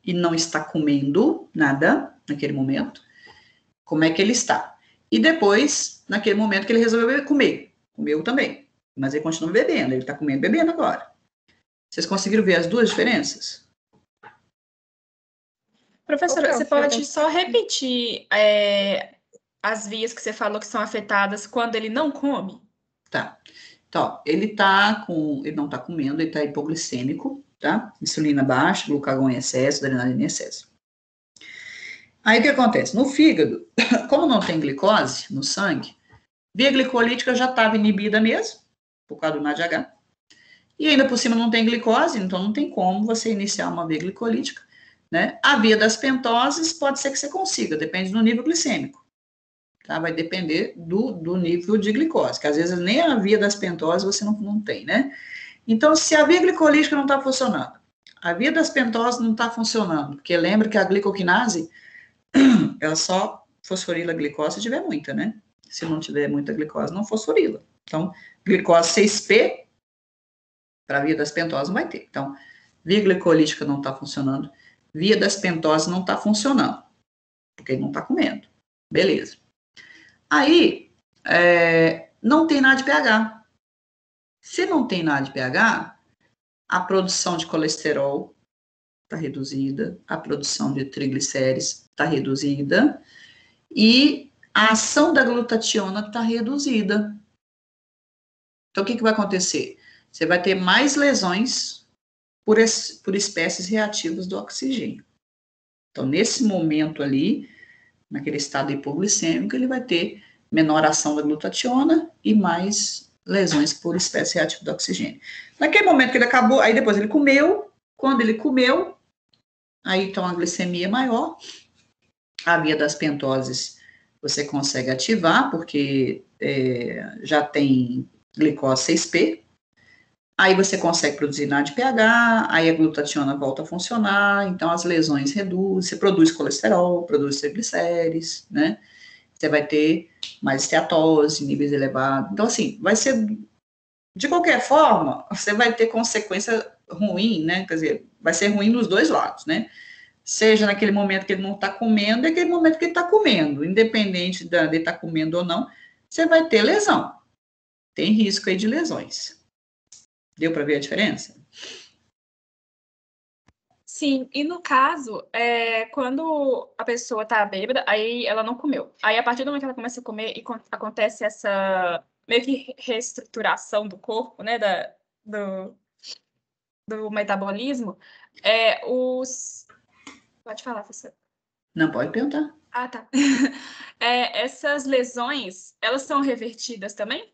e não está comendo nada naquele momento, como é que ele está? E depois, naquele momento que ele resolveu comer, comeu também, mas ele continua bebendo, ele está comendo e bebendo agora. Vocês conseguiram ver as duas diferenças? Professora, você pode só repetir as vias que você falou que são afetadas quando ele não come? Tá. Então, ele não está comendo, ele está hipoglicêmico, tá? Insulina baixa, glucagon em excesso, adrenalina em excesso. Aí o que acontece? No fígado, como não tem glicose no sangue, via glicolítica já estava inibida mesmo, por causa do NADH. E ainda por cima não tem glicose, então não tem como você iniciar uma via glicolítica, né? A via das pentoses pode ser que você consiga, depende do nível glicêmico. Tá? Vai depender do nível de glicose, que às vezes nem a via das pentoses você não tem, né? Então, se a via glicolítica não está funcionando, a via das pentoses não está funcionando, porque lembra que a glicoquinase, ela só fosforila a glicose se tiver muita, né? Se não tiver muita glicose, não fosforila. Então, glicose 6P, para a via das pentoses não vai ter. Então, via glicolítica não está funcionando, via das pentoses não está funcionando, porque ele não está comendo. Beleza. Aí, não tem nada de pH. Se não tem nada de pH, a produção de colesterol está reduzida, a produção de triglicérides está reduzida e a ação da glutationa está reduzida. Então, o que vai acontecer? Você vai ter mais lesões por espécies reativas do oxigênio. Então, nesse momento ali, naquele estado hipoglicêmico, ele vai ter menor ação da glutationa e mais lesões por espécie reativa do oxigênio. Naquele momento que ele acabou, aí depois ele comeu, quando ele comeu, aí então a glicemia é maior, a via das pentoses você consegue ativar, porque já tem glicose 6P, Aí você consegue produzir NADPH, aí a glutationa volta a funcionar, então as lesões reduzem, você produz colesterol, produz triglicérides, né? Você vai ter mais esteatose, níveis elevados. Então, assim, vai ser, de qualquer forma, você vai ter consequência ruim, né? Quer dizer, vai ser ruim dos dois lados, né? Seja naquele momento que ele não está comendo, e naquele momento que ele está comendo. Independente de ele estar comendo ou não, você vai ter lesão. Tem risco aí de lesões. Deu para ver a diferença? Sim, e no caso, quando a pessoa tá bêbada, aí ela não comeu. Aí, a partir do momento que ela começa a comer e acontece essa meio que reestruturação do corpo, né, do metabolismo, Pode falar, professor. Não, pode perguntar. Ah, tá. Essas lesões, elas são revertidas também?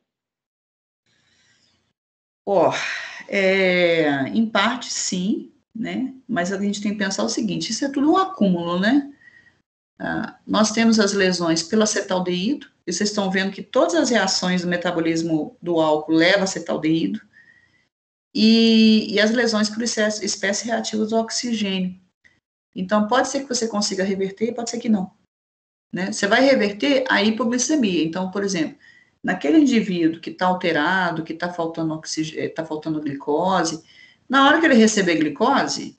Em parte sim, né? Mas a gente tem que pensar o seguinte: isso é tudo um acúmulo, né? Nós temos as lesões pelo acetaldeído, e vocês estão vendo que todas as reações do metabolismo do álcool levam a acetaldeído, e as lesões por espécies reativas do oxigênio. Então, pode ser que você consiga reverter, pode ser que não. Né? Você vai reverter a hipoglicemia. Então, por exemplo, naquele indivíduo que está alterado, que está faltando oxigênio, está faltando glicose, na hora que ele receber glicose,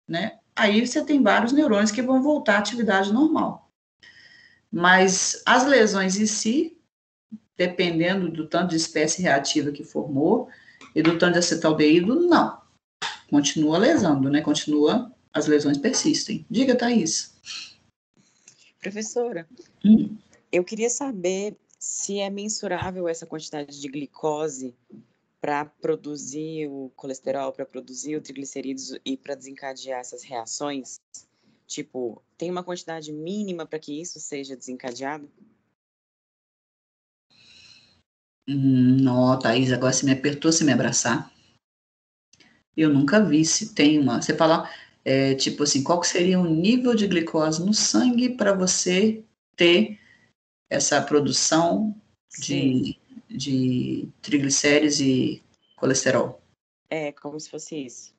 né, aí você tem vários neurônios que vão voltar à atividade normal. Mas as lesões em si, dependendo do tanto de espécie reativa que formou e do tanto de acetaldeído, não. Continua lesando, né? As lesões persistem. Diga, Thaís. Professora, eu queria saber se é mensurável essa quantidade de glicose para produzir o colesterol, para produzir o triglicerídeos e para desencadear essas reações? Tipo, tem uma quantidade mínima para que isso seja desencadeado? Não, Thaís, agora você me apertou, se me abraçar. Eu nunca vi se tem uma. Você fala, tipo assim, qual que seria o nível de glicose no sangue para você ter essa produção de triglicérides e colesterol? É, como se fosse isso.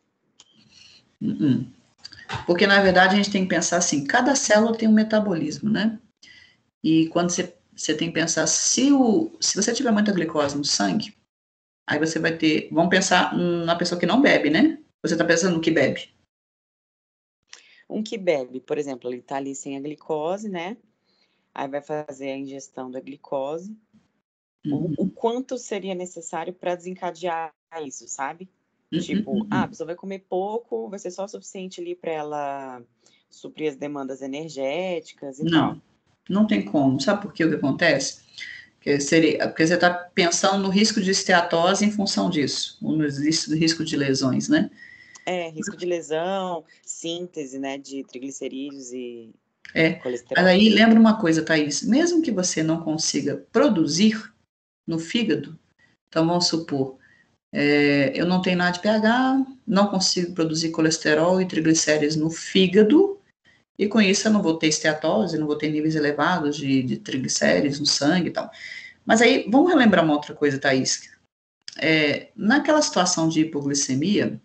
Porque, na verdade, a gente tem que pensar assim, cada célula tem um metabolismo, né? E quando você tem que pensar, se você tiver muita glicose no sangue, aí você vai ter, vamos pensar na pessoa que não bebe, né? Você está pensando no que bebe? Um que bebe, por exemplo, ele está ali sem a glicose, né? Aí vai fazer a ingestão da glicose. O quanto seria necessário para desencadear isso, sabe? Tipo, a pessoa vai comer pouco, vai ser só o suficiente ali para ela suprir as demandas energéticas e tal. Não tem como. Sabe por que o que acontece? Porque você está pensando no risco de esteatose em função disso, ou no risco de lesões, né? Risco de lesão, síntese, né, de triglicerídeos e colesterol. Mas aí lembra uma coisa, Thaís, mesmo que você não consiga produzir no fígado, então vamos supor, eu não tenho NADPH, não consigo produzir colesterol e triglicérides no fígado, e com isso eu não vou ter esteatose, não vou ter níveis elevados de triglicérides no sangue e tal. Mas aí, vamos relembrar uma outra coisa, Thaís. Naquela situação de hipoglicemia,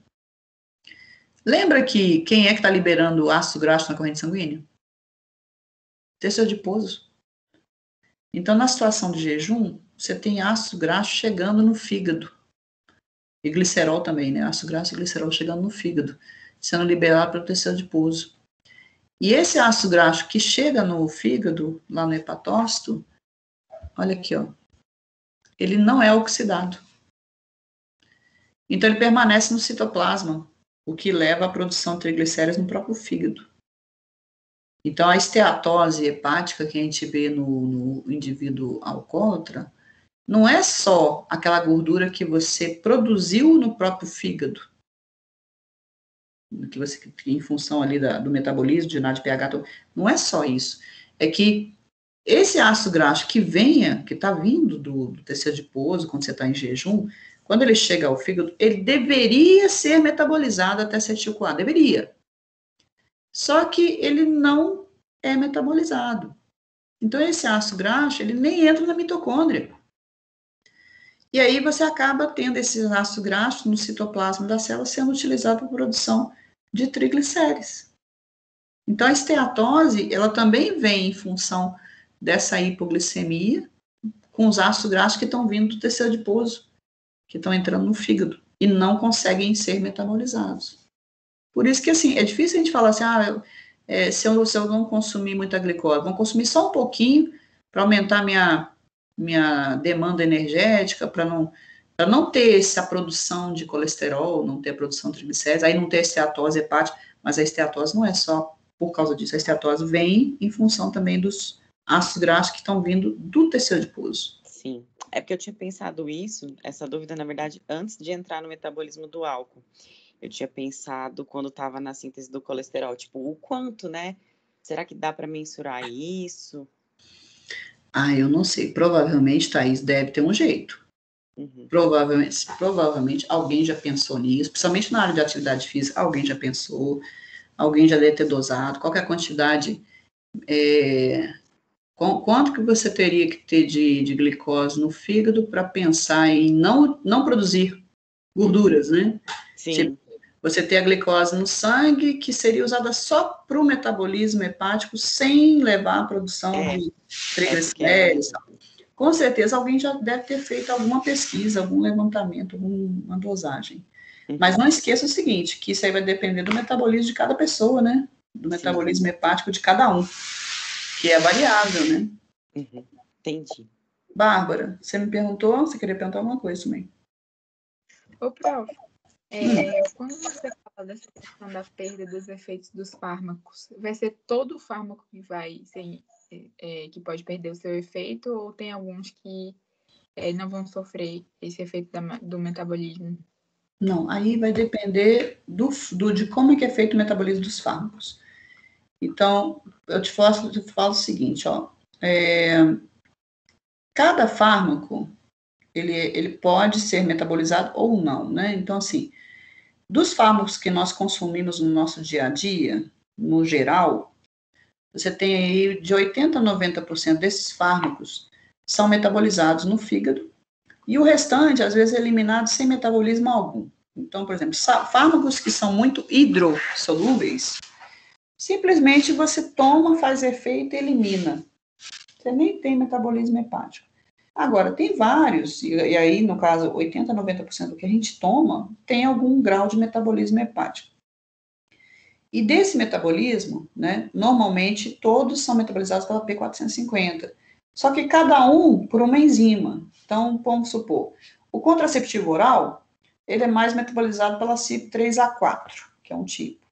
lembra que quem é que está liberando ácido graxo na corrente sanguínea? Tecido adiposo. Então, na situação de jejum, você tem ácido graxo chegando no fígado. E glicerol também, né? Ácido graxo e glicerol chegando no fígado, sendo liberado pelo tecido adiposo. E esse ácido graxo que chega no fígado, lá no hepatócito, olha aqui, ó, ele não é oxidado. Então, ele permanece no citoplasma, o que leva à produção de triglicéridos no próprio fígado. Então, a esteatose hepática que a gente vê no indivíduo alcoólatra não é só aquela gordura que você produziu no próprio fígado, que em função ali do metabolismo, de NADPH, não é só isso. É que esse ácido graxo que está vindo do tecido adiposo, quando você está em jejum, quando ele chega ao fígado, ele deveria ser metabolizado até acetil-CoA, deveria. Só que ele não é metabolizado. Então, esse ácido graxo, ele nem entra na mitocôndria. E aí você acaba tendo esses ácidos graxos no citoplasma da célula sendo utilizado para a produção de triglicérides. Então, a esteatose, ela também vem em função dessa hipoglicemia, com os ácidos graxos que estão vindo do tecido adiposo, que estão entrando no fígado, e não conseguem ser metabolizados. Por isso que, assim, é difícil a gente falar assim, se eu não consumir muita glicose, vou consumir só um pouquinho para aumentar minha demanda energética, para não ter essa produção de colesterol, não ter a produção de triglicéridos, aí não ter esteatose hepática, mas a esteatose não é só por causa disso, a esteatose vem em função também dos ácidos graxos que estão vindo do tecido adiposo. Sim, é porque eu tinha pensado essa dúvida, na verdade, antes de entrar no metabolismo do álcool. Eu tinha pensado quando estava na síntese do colesterol, tipo, o quanto, né? Será que dá para mensurar isso? Eu não sei. Provavelmente, Thaís, deve ter um jeito. Uhum. Provavelmente alguém já pensou nisso, principalmente na área de atividade física, alguém já pensou, alguém já deve ter dosado, qual que é a quantidade, quanto que você teria que ter de glicose no fígado para pensar em não produzir gorduras, né? Sim. Tipo, você ter a glicose no sangue, que seria usada só para o metabolismo hepático, sem levar à produção de triglicéridos. Com certeza, alguém já deve ter feito alguma pesquisa, algum levantamento, alguma dosagem. Uhum. Mas não esqueça o seguinte, que isso aí vai depender do metabolismo de cada pessoa, né? Do metabolismo hepático de cada um, que é variável, né? Uhum. Entendi. Bárbara, você me perguntou, você queria perguntar alguma coisa também? Ô, prof, quando você fala dessa questão da perda dos efeitos dos fármacos, vai ser todo o fármaco que vai ser, que pode perder o seu efeito, ou tem alguns que não vão sofrer esse efeito do metabolismo? Não, aí vai depender de como é que é feito o metabolismo dos fármacos. Então, eu te falo o seguinte, cada fármaco, ele pode ser metabolizado ou não, né? Então, assim, dos fármacos que nós consumimos no nosso dia a dia, no geral, você tem aí de 80% a 90% desses fármacos são metabolizados no fígado, e o restante, às vezes, é eliminado sem metabolismo algum. Então, por exemplo, fármacos que são muito hidrossolúveis, simplesmente você toma, faz efeito e elimina. Você nem tem metabolismo hepático. Agora, tem vários, e aí, no caso, 80% a 90% do que a gente toma tem algum grau de metabolismo hepático. E desse metabolismo, né, normalmente, todos são metabolizados pela P450. Só que cada um por uma enzima. Então, vamos supor, o contraceptivo oral, ele é mais metabolizado pela CYP3A4, que é um tipo.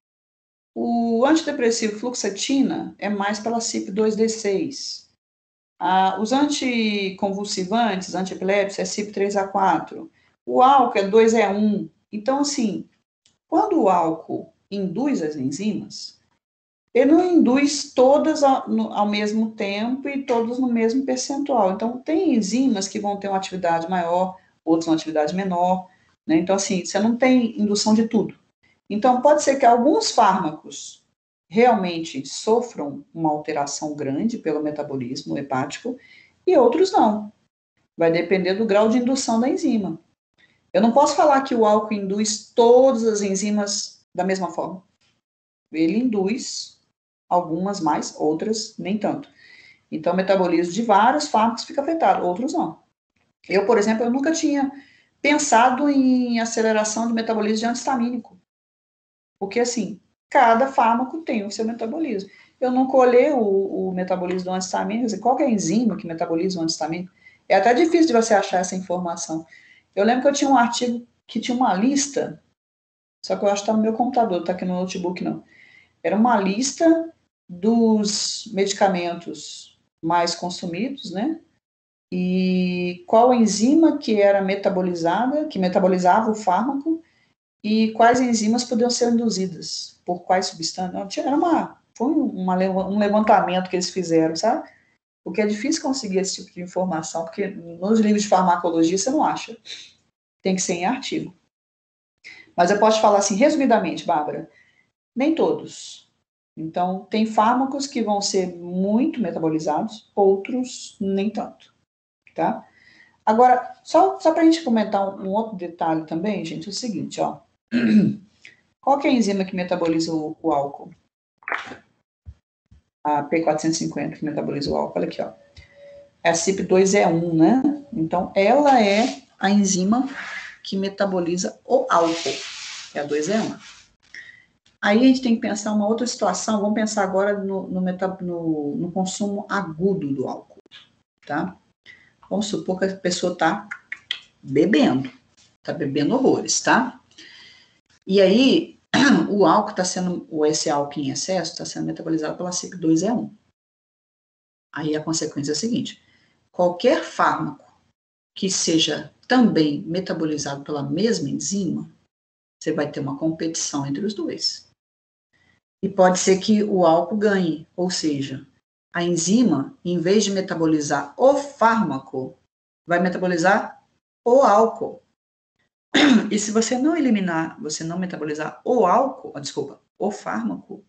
O antidepressivo fluoxetina é mais pela CYP2D6. Os anticonvulsivantes, antiepiléticos, é CYP3A4. O álcool é 2E1. Então, assim, quando o álcool induz as enzimas, ele não induz todas ao mesmo tempo e todas no mesmo percentual. Então, tem enzimas que vão ter uma atividade maior, outras uma atividade menor, né? Então, assim, você não tem indução de tudo. Então, pode ser que alguns fármacos realmente sofram uma alteração grande pelo metabolismo hepático e outros não. Vai depender do grau de indução da enzima. Eu não posso falar que o álcool induz todas as enzimas da mesma forma. Ele induz algumas mais, outras nem tanto. Então, o metabolismo de vários fármacos fica afetado, outros não. Eu, por exemplo, eu nunca tinha pensado em aceleração de metabolismo de antistamínico. Porque, assim, cada fármaco tem o seu metabolismo. Eu nunca olhei o metabolismo do antistamínico, assim, qual que é a enzima que metaboliza o antistamínico? É até difícil de você achar essa informação. Eu lembro que eu tinha um artigo que tinha uma lista, só que eu acho que está no meu computador, está aqui no notebook, não. Era uma lista dos medicamentos mais consumidos, né? E qual enzima que era metabolizada, que metabolizava o fármaco, e quais enzimas podiam ser induzidas, por quais substâncias. Foi um levantamento que eles fizeram, sabe? Porque é difícil conseguir esse tipo de informação, porque nos livros de farmacologia você não acha. Tem que ser em artigo. Mas eu posso te falar assim, resumidamente, Bárbara, nem todos. Então, tem fármacos que vão ser muito metabolizados, outros nem tanto, tá? Agora, só para a gente comentar um outro detalhe também, gente, é o seguinte, ó. Qual que é a enzima que metaboliza o álcool? A P450 que metaboliza o álcool, olha aqui, ó. É a CYP2E1, né? Então, ela é a enzima que metaboliza o álcool, que é a 2E1. Aí a gente tem que pensar uma outra situação, vamos pensar agora no consumo agudo do álcool, tá? Vamos supor que a pessoa está bebendo horrores, tá? E aí, o álcool está sendo, ou esse álcool em excesso, está sendo metabolizado pela CYP2E1. Aí a consequência é a seguinte: qualquer fármaco que seja também metabolizado pela mesma enzima, você vai ter uma competição entre os dois. E pode ser que o álcool ganhe, ou seja, a enzima, em vez de metabolizar o fármaco, vai metabolizar o álcool. E se você não eliminar, você não metabolizar o álcool, o fármaco,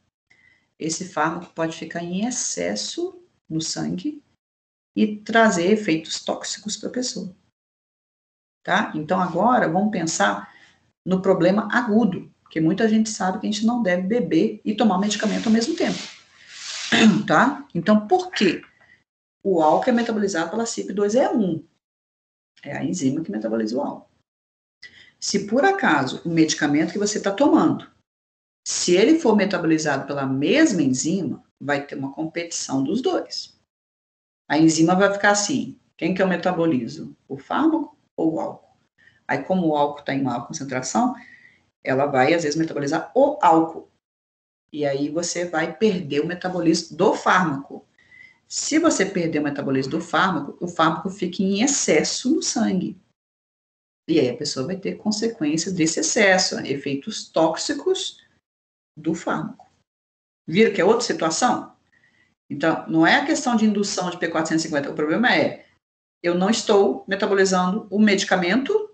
esse fármaco pode ficar em excesso no sangue e trazer efeitos tóxicos para a pessoa. Tá? Então, agora, vamos pensar no problema agudo, porque muita gente sabe que a gente não deve beber e tomar medicamento ao mesmo tempo. Tá? Então, por quê? O álcool é metabolizado pela CYP2E1. É a enzima que metaboliza o álcool. Se por acaso o medicamento que você está tomando, se ele for metabolizado pela mesma enzima, vai ter uma competição dos dois. A enzima vai ficar assim: quem que eu metabolizo? O fármaco ou o álcool? Aí, como o álcool está em maior concentração, ela vai, às vezes, metabolizar o álcool. E aí você vai perder o metabolismo do fármaco. Se você perder o metabolismo do fármaco, o fármaco fica em excesso no sangue. E aí a pessoa vai ter consequência desse excesso, efeitos tóxicos do fármaco. Viram que é outra situação? Então, não é a questão de indução de P450, o problema é, eu não estou metabolizando o medicamento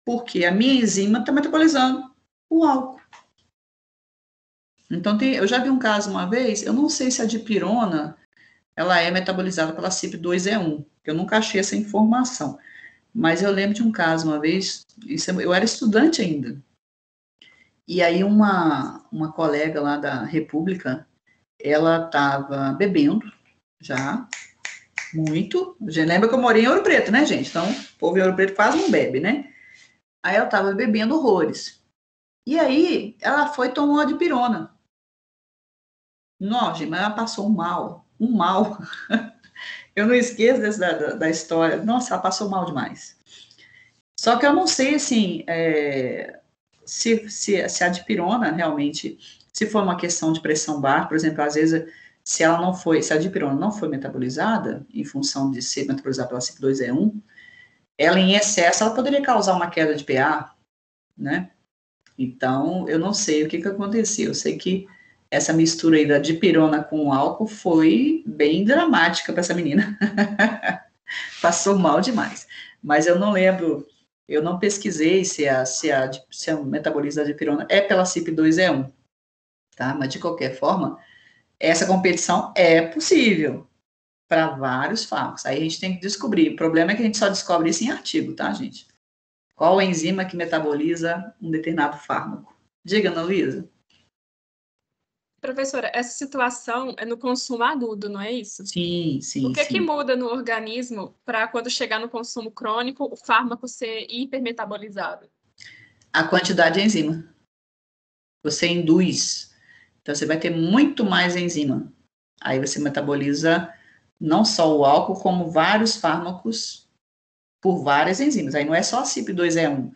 porque a minha enzima está metabolizando o álcool. Então, eu já vi um caso uma vez, eu não sei se a dipirona, ela é metabolizada pela CYP2E1, eu nunca achei essa informação, mas eu lembro de um caso uma vez, eu era estudante ainda, e aí uma colega lá da República, ela estava bebendo já, muito, já lembra que eu morei em Ouro Preto, né, gente? Então, o povo em Ouro Preto quase não bebe, né? Aí ela estava bebendo horrores. E aí, ela foi e tomou a dipirona. Nossa, mas ela passou um mal. Eu não esqueço da história. Nossa, ela passou mal demais. Só que eu não sei, assim, se a dipirona realmente, se for uma questão de pressão baixa, por exemplo, às vezes, se a dipirona não foi metabolizada, em função de ser metabolizada pela CYP2E1, ela em excesso, ela poderia causar uma queda de pH, né? Então, eu não sei o que aconteceu. Eu sei que essa mistura aí da dipirona com o álcool foi bem dramática para essa menina. Passou mal demais. Mas eu não lembro, eu não pesquisei se o metabolismo da dipirona é pela CYP2E1, tá? Mas, de qualquer forma, essa competição é possível para vários fármacos. Aí a gente tem que descobrir. O problema é que a gente só descobre isso em artigo, tá, gente? Qual a enzima que metaboliza um determinado fármaco? Diga, Ana Luísa. Professora, essa situação é no consumo agudo, não é isso? Sim, sim. O que muda no organismo para quando chegar no consumo crônico, o fármaco ser hipermetabolizado? A quantidade de enzima. Você induz. Então, você vai ter muito mais enzima. Aí você metaboliza não só o álcool, como vários fármacos por várias enzimas. Aí não é só a CYP2E1.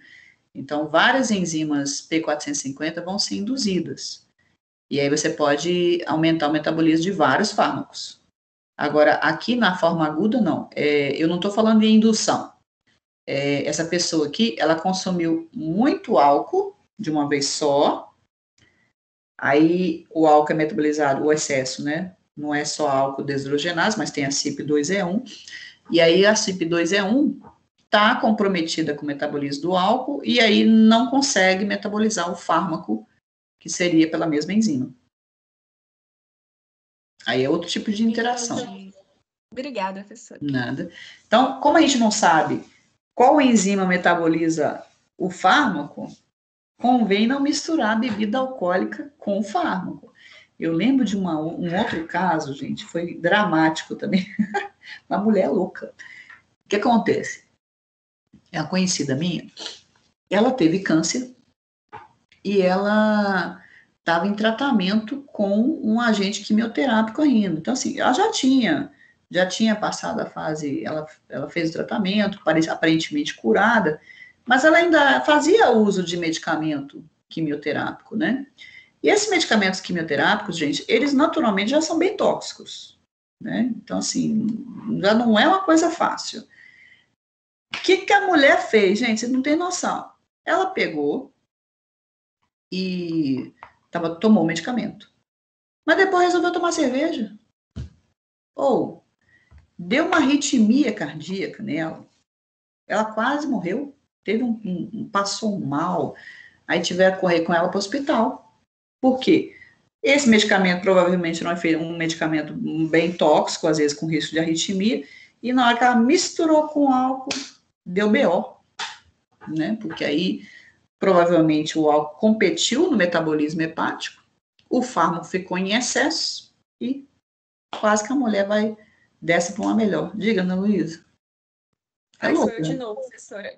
Então, várias enzimas P450 vão ser induzidas. E aí você pode aumentar o metabolismo de vários fármacos. Agora, aqui na forma aguda, não. Eu não estou falando de indução. Essa pessoa aqui, ela consumiu muito álcool de uma vez só. Aí, o álcool é metabolizado, o excesso, né? Não é só álcool desidrogenase, mas tem a CYP2E1. E aí, a CYP2E1 está comprometida com o metabolismo do álcool e aí não consegue metabolizar o fármaco que seria pela mesma enzima. Aí é outro tipo de interação. Obrigada, professora. Nada. Então, como a gente não sabe qual enzima metaboliza o fármaco, convém não misturar a bebida alcoólica com o fármaco. Eu lembro de um outro caso, gente, foi dramático também, uma mulher louca. O que acontece? É uma conhecida minha, ela teve câncer e ela estava em tratamento com um agente quimioterápico ainda. Então, assim, ela já tinha passado a fase, ela fez o tratamento, aparentemente curada, mas ela ainda fazia uso de medicamento quimioterápico, né? E esses medicamentos quimioterápicos, gente, eles naturalmente já são bem tóxicos, né? Então, assim, já não é uma coisa fácil. O que a mulher fez, gente? Vocês não têm noção. Ela pegou e tomou o medicamento. Mas depois resolveu tomar cerveja. Ou deu uma arritmia cardíaca nela. Ela quase morreu. Teve passou mal. Aí tiveram que correr com ela para o hospital. Por quê? Esse medicamento provavelmente não é um medicamento bem tóxico, às vezes com risco de arritmia, e na hora que ela misturou com álcool, deu BO, né? Porque aí provavelmente o álcool competiu no metabolismo hepático, o fármaco ficou em excesso e quase que a mulher desce para uma melhor. Diga, Ana Luísa. Sou eu de novo, professora.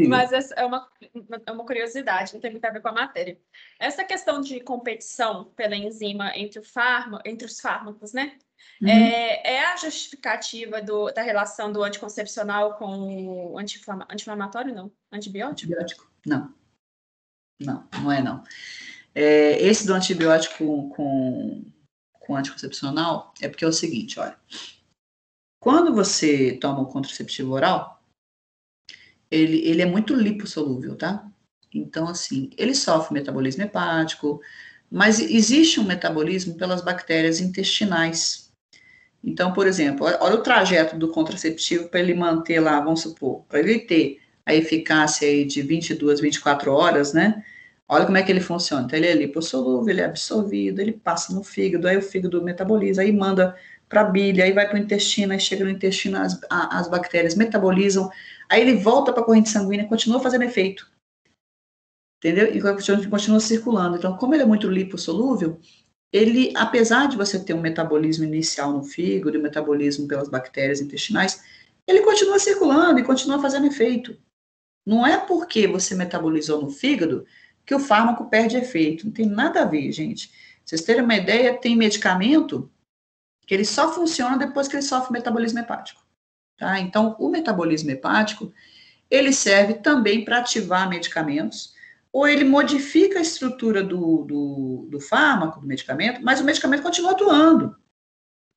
Mas essa é uma curiosidade, não tem muito a ver com a matéria. Essa questão de competição pela enzima entre os fármacos, né? Uhum. É a justificativa da relação do anticoncepcional com o anti-inflamatório, não? Antibiótico? Antibiótico? Não. Não é não. Esse do antibiótico com anticoncepcional é porque é o seguinte, olha. Quando você toma o contraceptivo oral, ele é muito lipossolúvel, tá? Então, assim, ele sofre metabolismo hepático, mas existe um metabolismo pelas bactérias intestinais. Então, por exemplo, olha o trajeto do contraceptivo para ele manter lá, vamos supor, para ele ter a eficácia aí de 22, 24 horas, né? Olha como é que ele funciona. Então, ele é lipossolúvel, ele é absorvido, ele passa no fígado, aí o fígado metaboliza, aí manda para a bile, aí vai para o intestino, aí chega no intestino, as bactérias metabolizam, aí ele volta para a corrente sanguínea, continua fazendo efeito. Entendeu? E continua circulando. Então, como ele é muito lipossolúvel, ele, apesar de você ter um metabolismo inicial no fígado, e metabolismo pelas bactérias intestinais, ele continua circulando e continua fazendo efeito. Não é porque você metabolizou no fígado que o fármaco perde efeito. Não tem nada a ver, gente. Vocês terem uma ideia, tem medicamento que ele só funciona depois que ele sofre metabolismo hepático. Tá? Então, o metabolismo hepático, ele serve também para ativar medicamentos, ou ele modifica a estrutura do fármaco, do medicamento, mas o medicamento continua atuando.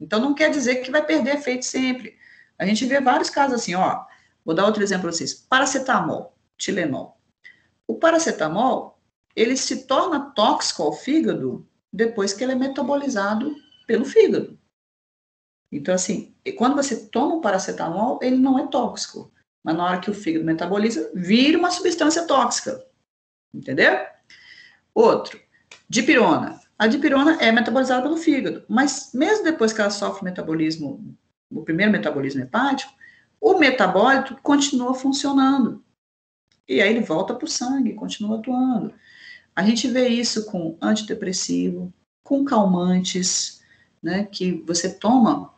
Então, não quer dizer que vai perder efeito sempre. A gente vê vários casos assim, ó. Vou dar outro exemplo para vocês. Paracetamol, Tilenol. O paracetamol, ele se torna tóxico ao fígado depois que ele é metabolizado pelo fígado. Então, assim, quando você toma o paracetamol, ele não é tóxico. Mas na hora que o fígado metaboliza, vira uma substância tóxica. Entendeu? Outro, dipirona. A dipirona é metabolizada pelo fígado, mas mesmo depois que ela sofre o primeiro metabolismo hepático, o metabólito continua funcionando. E aí ele volta para o sangue, continua atuando. A gente vê isso com antidepressivo, com calmantes, né, que você toma,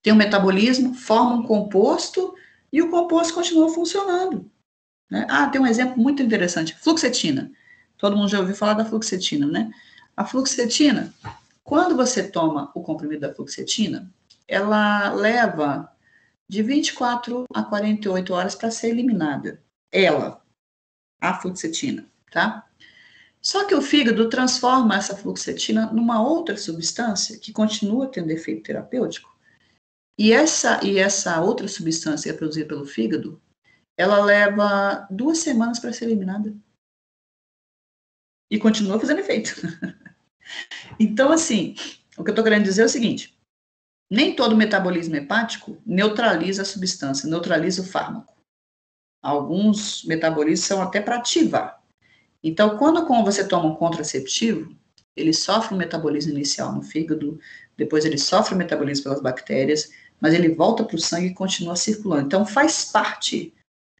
tem um metabolismo, forma um composto e o composto continua funcionando. Né? Tem um exemplo muito interessante, fluoxetina. Todo mundo já ouviu falar da fluoxetina, né? A fluoxetina, quando você toma o comprimido da fluoxetina, ela leva de 24 a 48 horas para ser eliminada. A fluoxetina, tá? Só que o fígado transforma essa fluoxetina numa outra substância que continua tendo efeito terapêutico. E essa outra substância que é produzida pelo fígado, ela leva 2 semanas para ser eliminada. E continua fazendo efeito. Então, assim, o que eu estou querendo dizer é o seguinte: nem todo metabolismo hepático neutraliza a substância, neutraliza o fármaco. Alguns metabolismos são até para ativar. Então, quando você toma um contraceptivo, ele sofre um metabolismo inicial no fígado, depois ele sofre um metabolismo pelas bactérias, mas ele volta para o sangue e continua circulando. Então, faz parte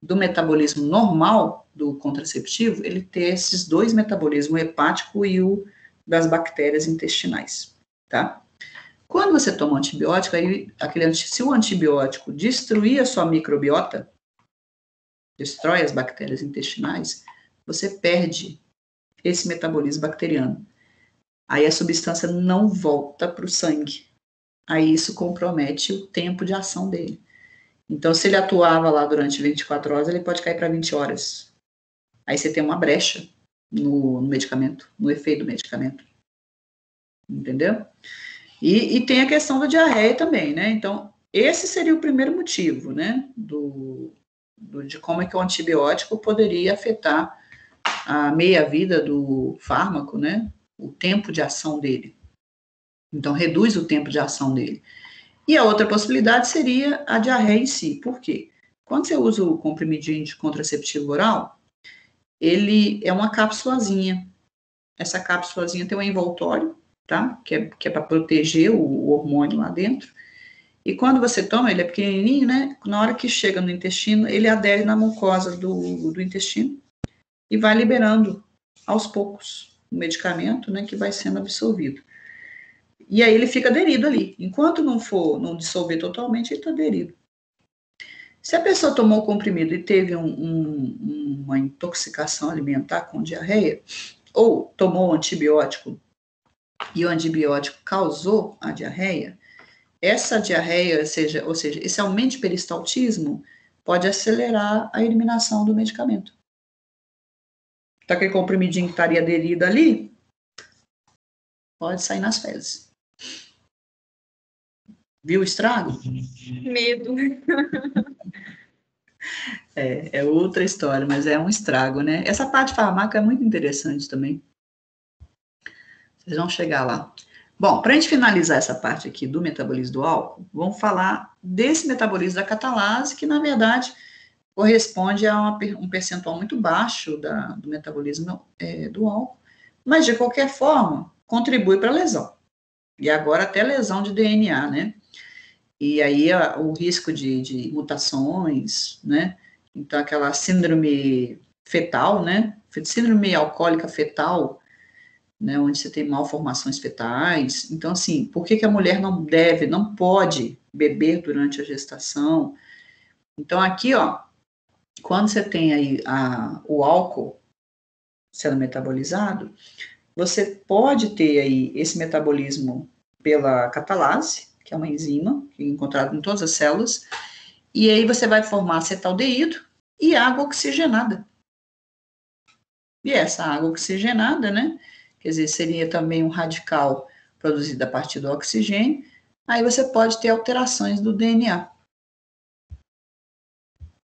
do metabolismo normal do contraceptivo, ele ter esses dois metabolismos, o hepático e o das bactérias intestinais, tá? Quando você toma um antibiótico, aí, se o antibiótico destruir a sua microbiota, destrói as bactérias intestinais, você perde esse metabolismo bacteriano. Aí a substância não volta para o sangue. Aí isso compromete o tempo de ação dele. Então, se ele atuava lá durante 24 horas, ele pode cair para 20 horas. Aí você tem uma brecha no medicamento, no efeito do medicamento. Entendeu? E tem a questão da diarreia também, né? Então, esse seria o primeiro motivo, né? De como é que o antibiótico poderia afetar a meia-vida do fármaco, né? O tempo de ação dele. Então, reduz o tempo de ação dele. E a outra possibilidade seria a diarreia em si. Por quê? Quando você usa o comprimidinho de contraceptivo oral, ele é uma cápsulazinha. Essa cápsulazinha tem um envoltório, tá? Que é para proteger o hormônio lá dentro. E quando você toma, ele é pequenininho, né? Na hora que chega no intestino, ele adere na mucosa do intestino e vai liberando aos poucos o medicamento, né? Que vai sendo absorvido. E aí ele fica aderido ali. Enquanto não dissolver totalmente, ele está aderido. Se a pessoa tomou o comprimido e teve uma intoxicação alimentar com diarreia, ou tomou um antibiótico e o antibiótico causou a diarreia, essa diarreia, ou seja, esse aumento de peristaltismo pode acelerar a eliminação do medicamento. Então, aquele comprimidinho que estaria aderido ali, pode sair nas fezes. Viu o estrago? Medo. É outra história, mas é um estrago, né? Essa parte de farmácia é muito interessante também. Vocês vão chegar lá. Bom, para a gente finalizar essa parte aqui do metabolismo do álcool, vamos falar desse metabolismo da catalase, que na verdade corresponde a um percentual muito baixo do metabolismo do álcool, mas de qualquer forma contribui para a lesão. E agora até lesão de DNA, né? E aí o risco de mutações, né? Então aquela síndrome fetal, né? Síndrome alcoólica fetal, né, onde você tem malformações fetais. Então, assim, por que a mulher não pode beber durante a gestação? Então, aqui, ó, quando você tem aí o álcool sendo metabolizado, você pode ter aí esse metabolismo pela catalase, que é uma enzima que é encontrada em todas as células, e aí você vai formar acetaldeído e água oxigenada. E essa água oxigenada, né, quer dizer, seria também um radical produzido a partir do oxigênio, aí você pode ter alterações do DNA.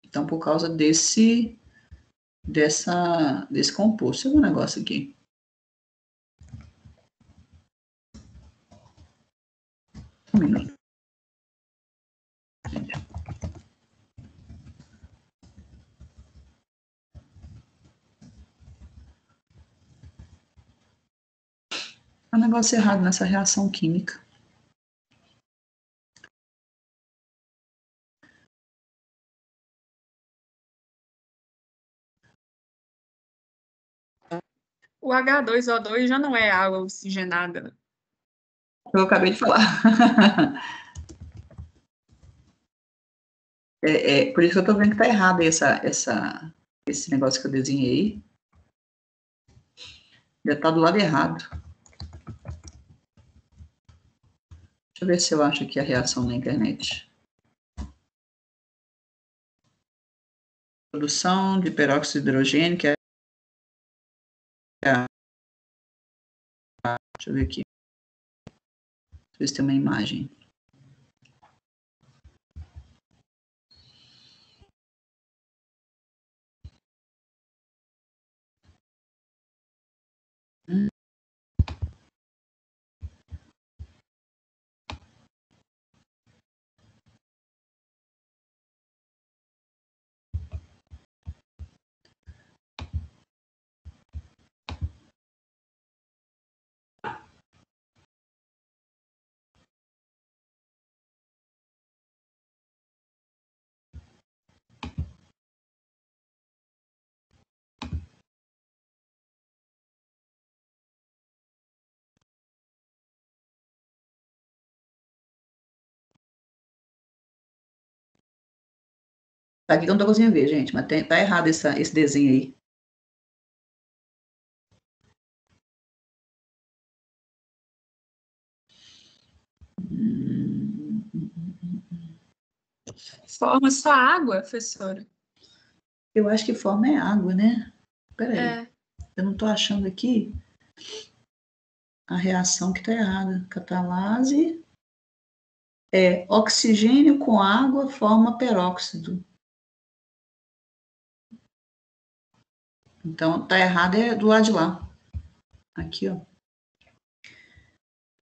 Então, por causa desse composto. Deixa eu ver um negócio aqui. Um minuto. Há um negócio errado nessa reação química. O H2O2 já não é água oxigenada. Eu acabei de falar. Por isso que eu tô vendo que tá errado esse negócio que eu desenhei. Já tá do lado errado. Deixa eu ver se eu acho aqui a reação na internet. Produção de peróxido de hidrogênio, que é deixa eu ver aqui. Deixa eu ver se tem uma imagem. Tá aqui que eu não tô conseguindo ver, gente, mas tá errado esse desenho aí. Forma só água, professora? Eu acho que forma é água, né? Peraí. É. Eu não tô achando aqui a reação que tá errada. Catalase é oxigênio com água forma peróxido. Então, tá errado é do lado de lá. Aqui, ó.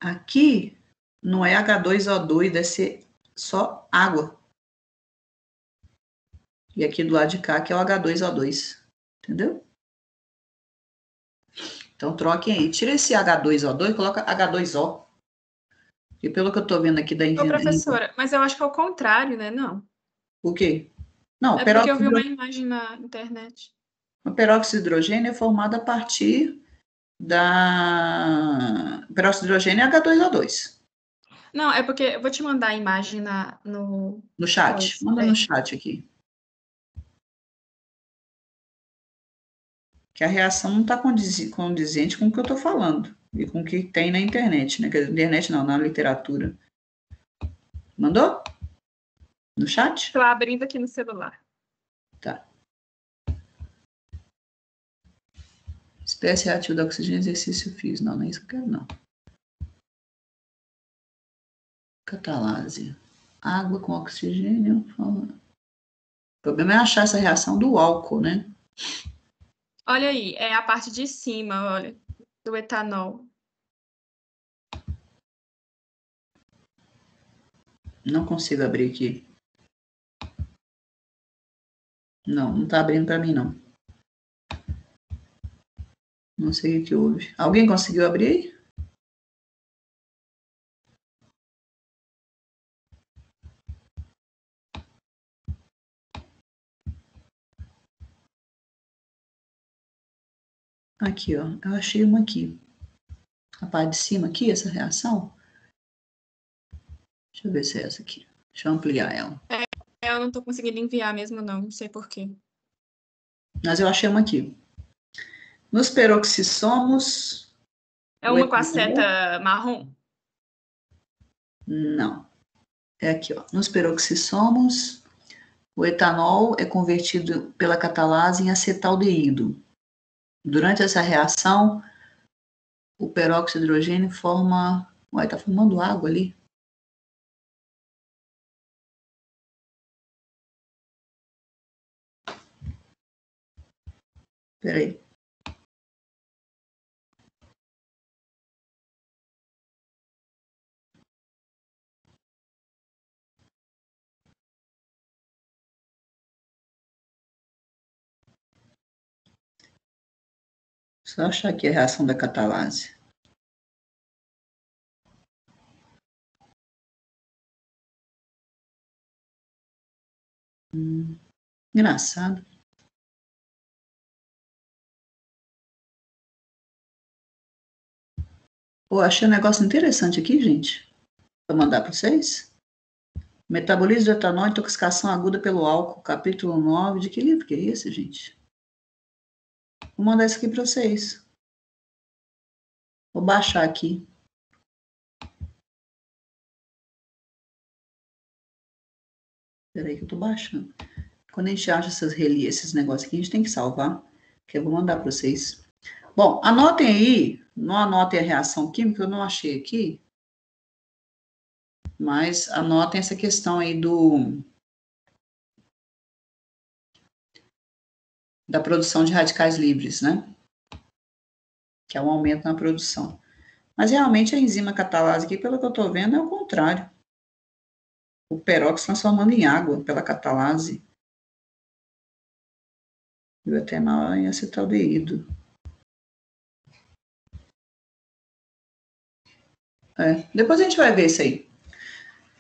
Aqui não é H2O2, deve ser só água. E aqui do lado de cá, que é o H2O2. Entendeu? Então, troquem aí. Tira esse H2O2 e coloca H2O. E pelo que eu tô vendo aqui da Ô, professora, mas eu acho que é o contrário, né? Não. O quê? Não, É porque eu vi uma imagem na internet. O peróxido de hidrogênio é formado a partir da... O peróxido de hidrogênio é H2O2. Não, é porque eu vou te mandar a imagem no chat. Manda no chat aqui. Que a reação não está condizente com o que eu estou falando e com o que tem na internet, né? Na internet não, na literatura. Mandou? No chat? Estou abrindo aqui no celular. Tá. Espécie reativa do oxigênio, exercício físico. Não, não é isso que eu quero, não. Catalase. Água com oxigênio. O problema é achar essa reação do álcool, né? Olha aí, é a parte de cima, olha, do etanol. Não consigo abrir aqui. Não, não tá abrindo para mim, não. Não sei o que houve. Alguém conseguiu abrir aí? Aqui, ó. Eu achei uma aqui. A parte de cima aqui, essa reação. Deixa eu ver se é essa aqui. Deixa eu ampliar ela. Eu não tô conseguindo enviar mesmo, não sei por quê. Mas eu achei uma aqui. Nos peroxissomos... É uma com a seta marrom? Não. É aqui, ó. Nos peroxissomos, o etanol é convertido pela catalase em acetaldeído. Durante essa reação, o peróxido de hidrogênio forma... Uai, tá formando água ali. Peraí. Só achar aqui a reação da catalase. Engraçado. Pô, achei um negócio interessante aqui, gente. Vou mandar para vocês. Metabolismo de etanol, intoxicação aguda pelo álcool, capítulo 9. De que livro que é esse, gente? Vou mandar isso aqui para vocês. Vou baixar aqui. Peraí que eu tô baixando. Quando a gente acha esses negócios aqui, a gente tem que salvar. Que eu vou mandar para vocês. Bom, anotem aí. Não anotem a reação química, eu não achei aqui. Mas anotem essa questão aí da produção de radicais livres, né? Que é um aumento na produção. Mas realmente a enzima catalase aqui, pelo que eu estou vendo, é o contrário. O peróxido transformando em água pela catalase. E o etanol em acetaldeído. Depois a gente vai ver isso aí.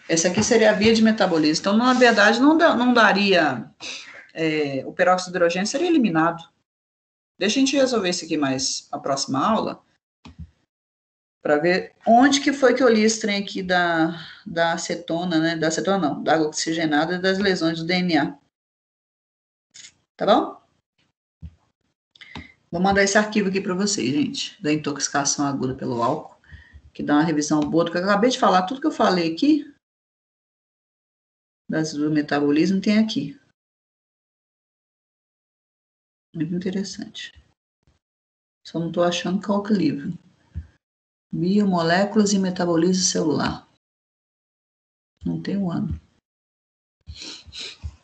Essa aqui seria a via de metabolismo. Então, na verdade, não daria... o peróxido de hidrogênio seria eliminado. Deixa a gente resolver isso aqui mais na próxima aula, para ver onde que foi que eu li esse trem aqui da acetona, né? Da acetona não, da água oxigenada e das lesões do DNA. Tá bom? Vou mandar esse arquivo aqui para vocês, gente, da intoxicação aguda pelo álcool, que dá uma revisão boa do que eu acabei de falar. Tudo que eu falei aqui, do metabolismo, tem aqui. Muito interessante. Só não estou achando qual que é o livro. Biomoléculas e metabolismo celular. Não tem um ano.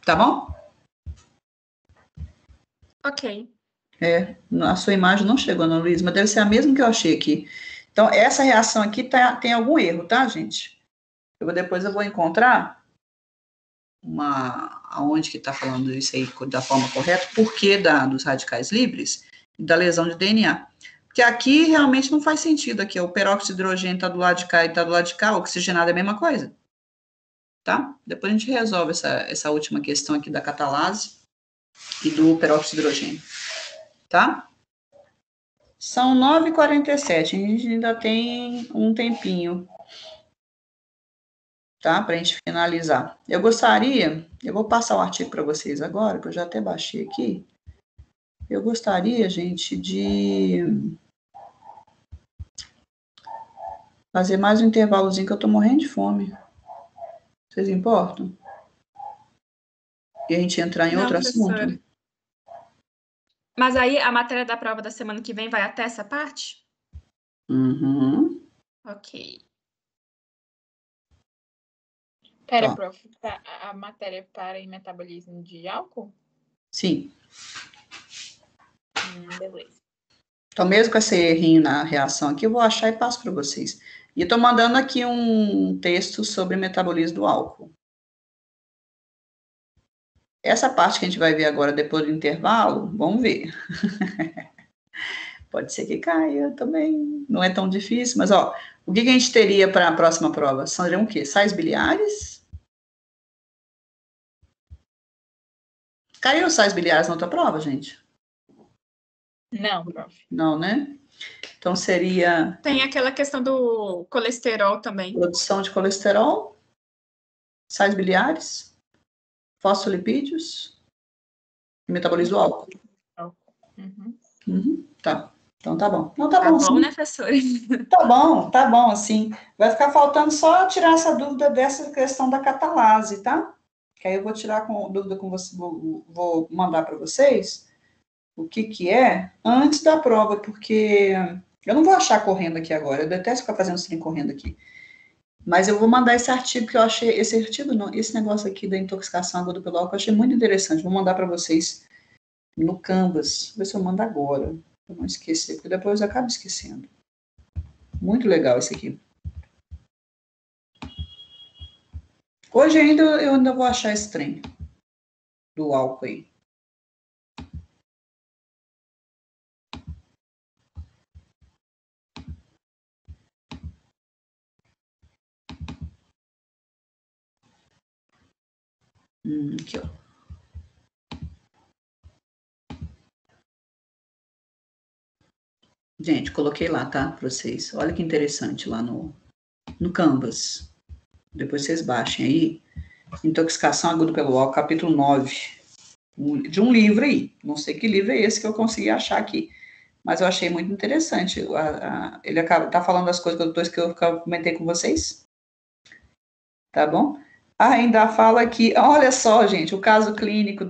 Tá bom? Ok. A sua imagem não chegou, Ana Luísa, mas deve ser a mesma que eu achei aqui. Então, essa reação aqui tem algum erro, tá, gente? Depois eu vou encontrar aonde que está falando isso aí da forma correta, por que dos radicais livres e da lesão de DNA. Porque aqui realmente não faz sentido, aqui o peróxido de hidrogênio está do lado de cá e está do lado de cá, o oxigenado é a mesma coisa. Tá? Depois a gente resolve essa última questão aqui da catalase e do peróxido de hidrogênio. Tá? São 9h47, a gente ainda tem um tempinho, tá? Para a gente finalizar. Eu vou passar o artigo para vocês agora, que eu já até baixei aqui. Eu gostaria, gente, de fazer mais um intervalozinho, que eu tô morrendo de fome. Vocês importam? E a gente entrar em outro assunto? Mas aí a matéria da prova da semana que vem vai até essa parte? Uhum. Ok. Pera, prof, a matéria para em metabolismo de álcool? Sim. Beleza. Então, mesmo com esse errinho na reação aqui, eu vou achar e passo para vocês. E eu tô mandando aqui um texto sobre metabolismo do álcool. Essa parte que a gente vai ver agora, depois do intervalo, vamos ver. Pode ser que caia também, não é tão difícil, mas, ó, o que a gente teria para a próxima prova? Seriam o quê? Sais biliares? Caiu os sais biliares na outra prova, gente? Não, prof. Não, né? Então, seria... Tem aquela questão do colesterol também. Produção de colesterol, sais biliares, fosfolipídios e metabolismo do álcool. Tá. Então, tá bom. Não, tá bom, sim. Né, professora? Tá bom, assim. Vai ficar faltando só tirar essa dúvida dessa questão da catalase, tá? Que aí eu vou tirar dúvida com você, vou mandar para vocês o que é antes da prova, porque eu não vou achar correndo aqui agora, eu detesto ficar fazendo trem correndo aqui. Mas eu vou mandar esse artigo que eu achei, esse negócio aqui da intoxicação aguda pelo álcool, eu achei muito interessante. Vou mandar para vocês no Canvas, vou ver se eu mando agora, para não esquecer, porque depois eu acabo esquecendo. Muito legal esse aqui. Hoje eu ainda vou achar esse trem do álcool aí. Aqui, ó. Gente, coloquei lá, tá? Para vocês. Olha que interessante lá no Canvas. Depois vocês baixem aí. Intoxicação aguda pelo álcool, capítulo 9. De um livro aí. Não sei que livro é esse que eu consegui achar aqui. Mas eu achei muito interessante. Ele tá falando das coisas que eu comentei com vocês. Tá bom? Ainda fala aqui, olha só, gente, o caso clínico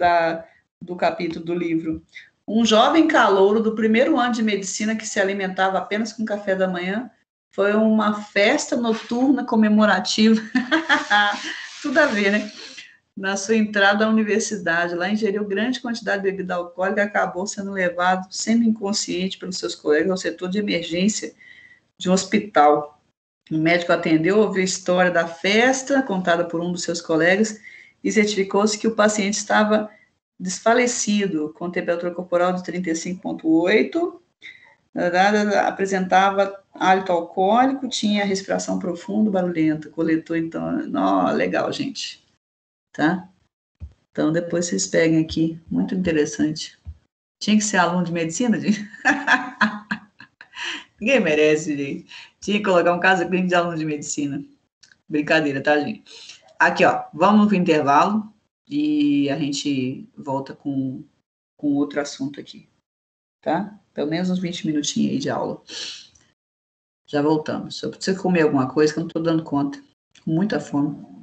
do capítulo do livro. Um jovem calouro do primeiro ano de medicina que se alimentava apenas com café da manhã foi uma festa noturna comemorativa. Tudo a ver, né? Na sua entrada à universidade, lá ingeriu grande quantidade de bebida alcoólica e acabou sendo levado semi-inconsciente pelos seus colegas ao setor de emergência de um hospital. O médico atendeu, ouviu a história da festa, contada por um dos seus colegas, e certificou-se que o paciente estava desfalecido, com temperatura corporal de 35,8, apresentava hálito alcoólico, tinha respiração profunda, barulhenta, coletou, então, legal, gente. Tá? Então, depois vocês peguem aqui, muito interessante. Tinha que ser aluno de medicina, gente? Ninguém merece, gente. Tinha que colocar um caso clínico de aluno de medicina. Brincadeira, tá, gente? Aqui, ó, vamos pro intervalo e a gente volta com com outro assunto aqui, tá? Pelo menos uns 20 minutinhos aí de aula. Já voltamos. Eu preciso comer alguma coisa que eu não estou dando conta. Com muita fome.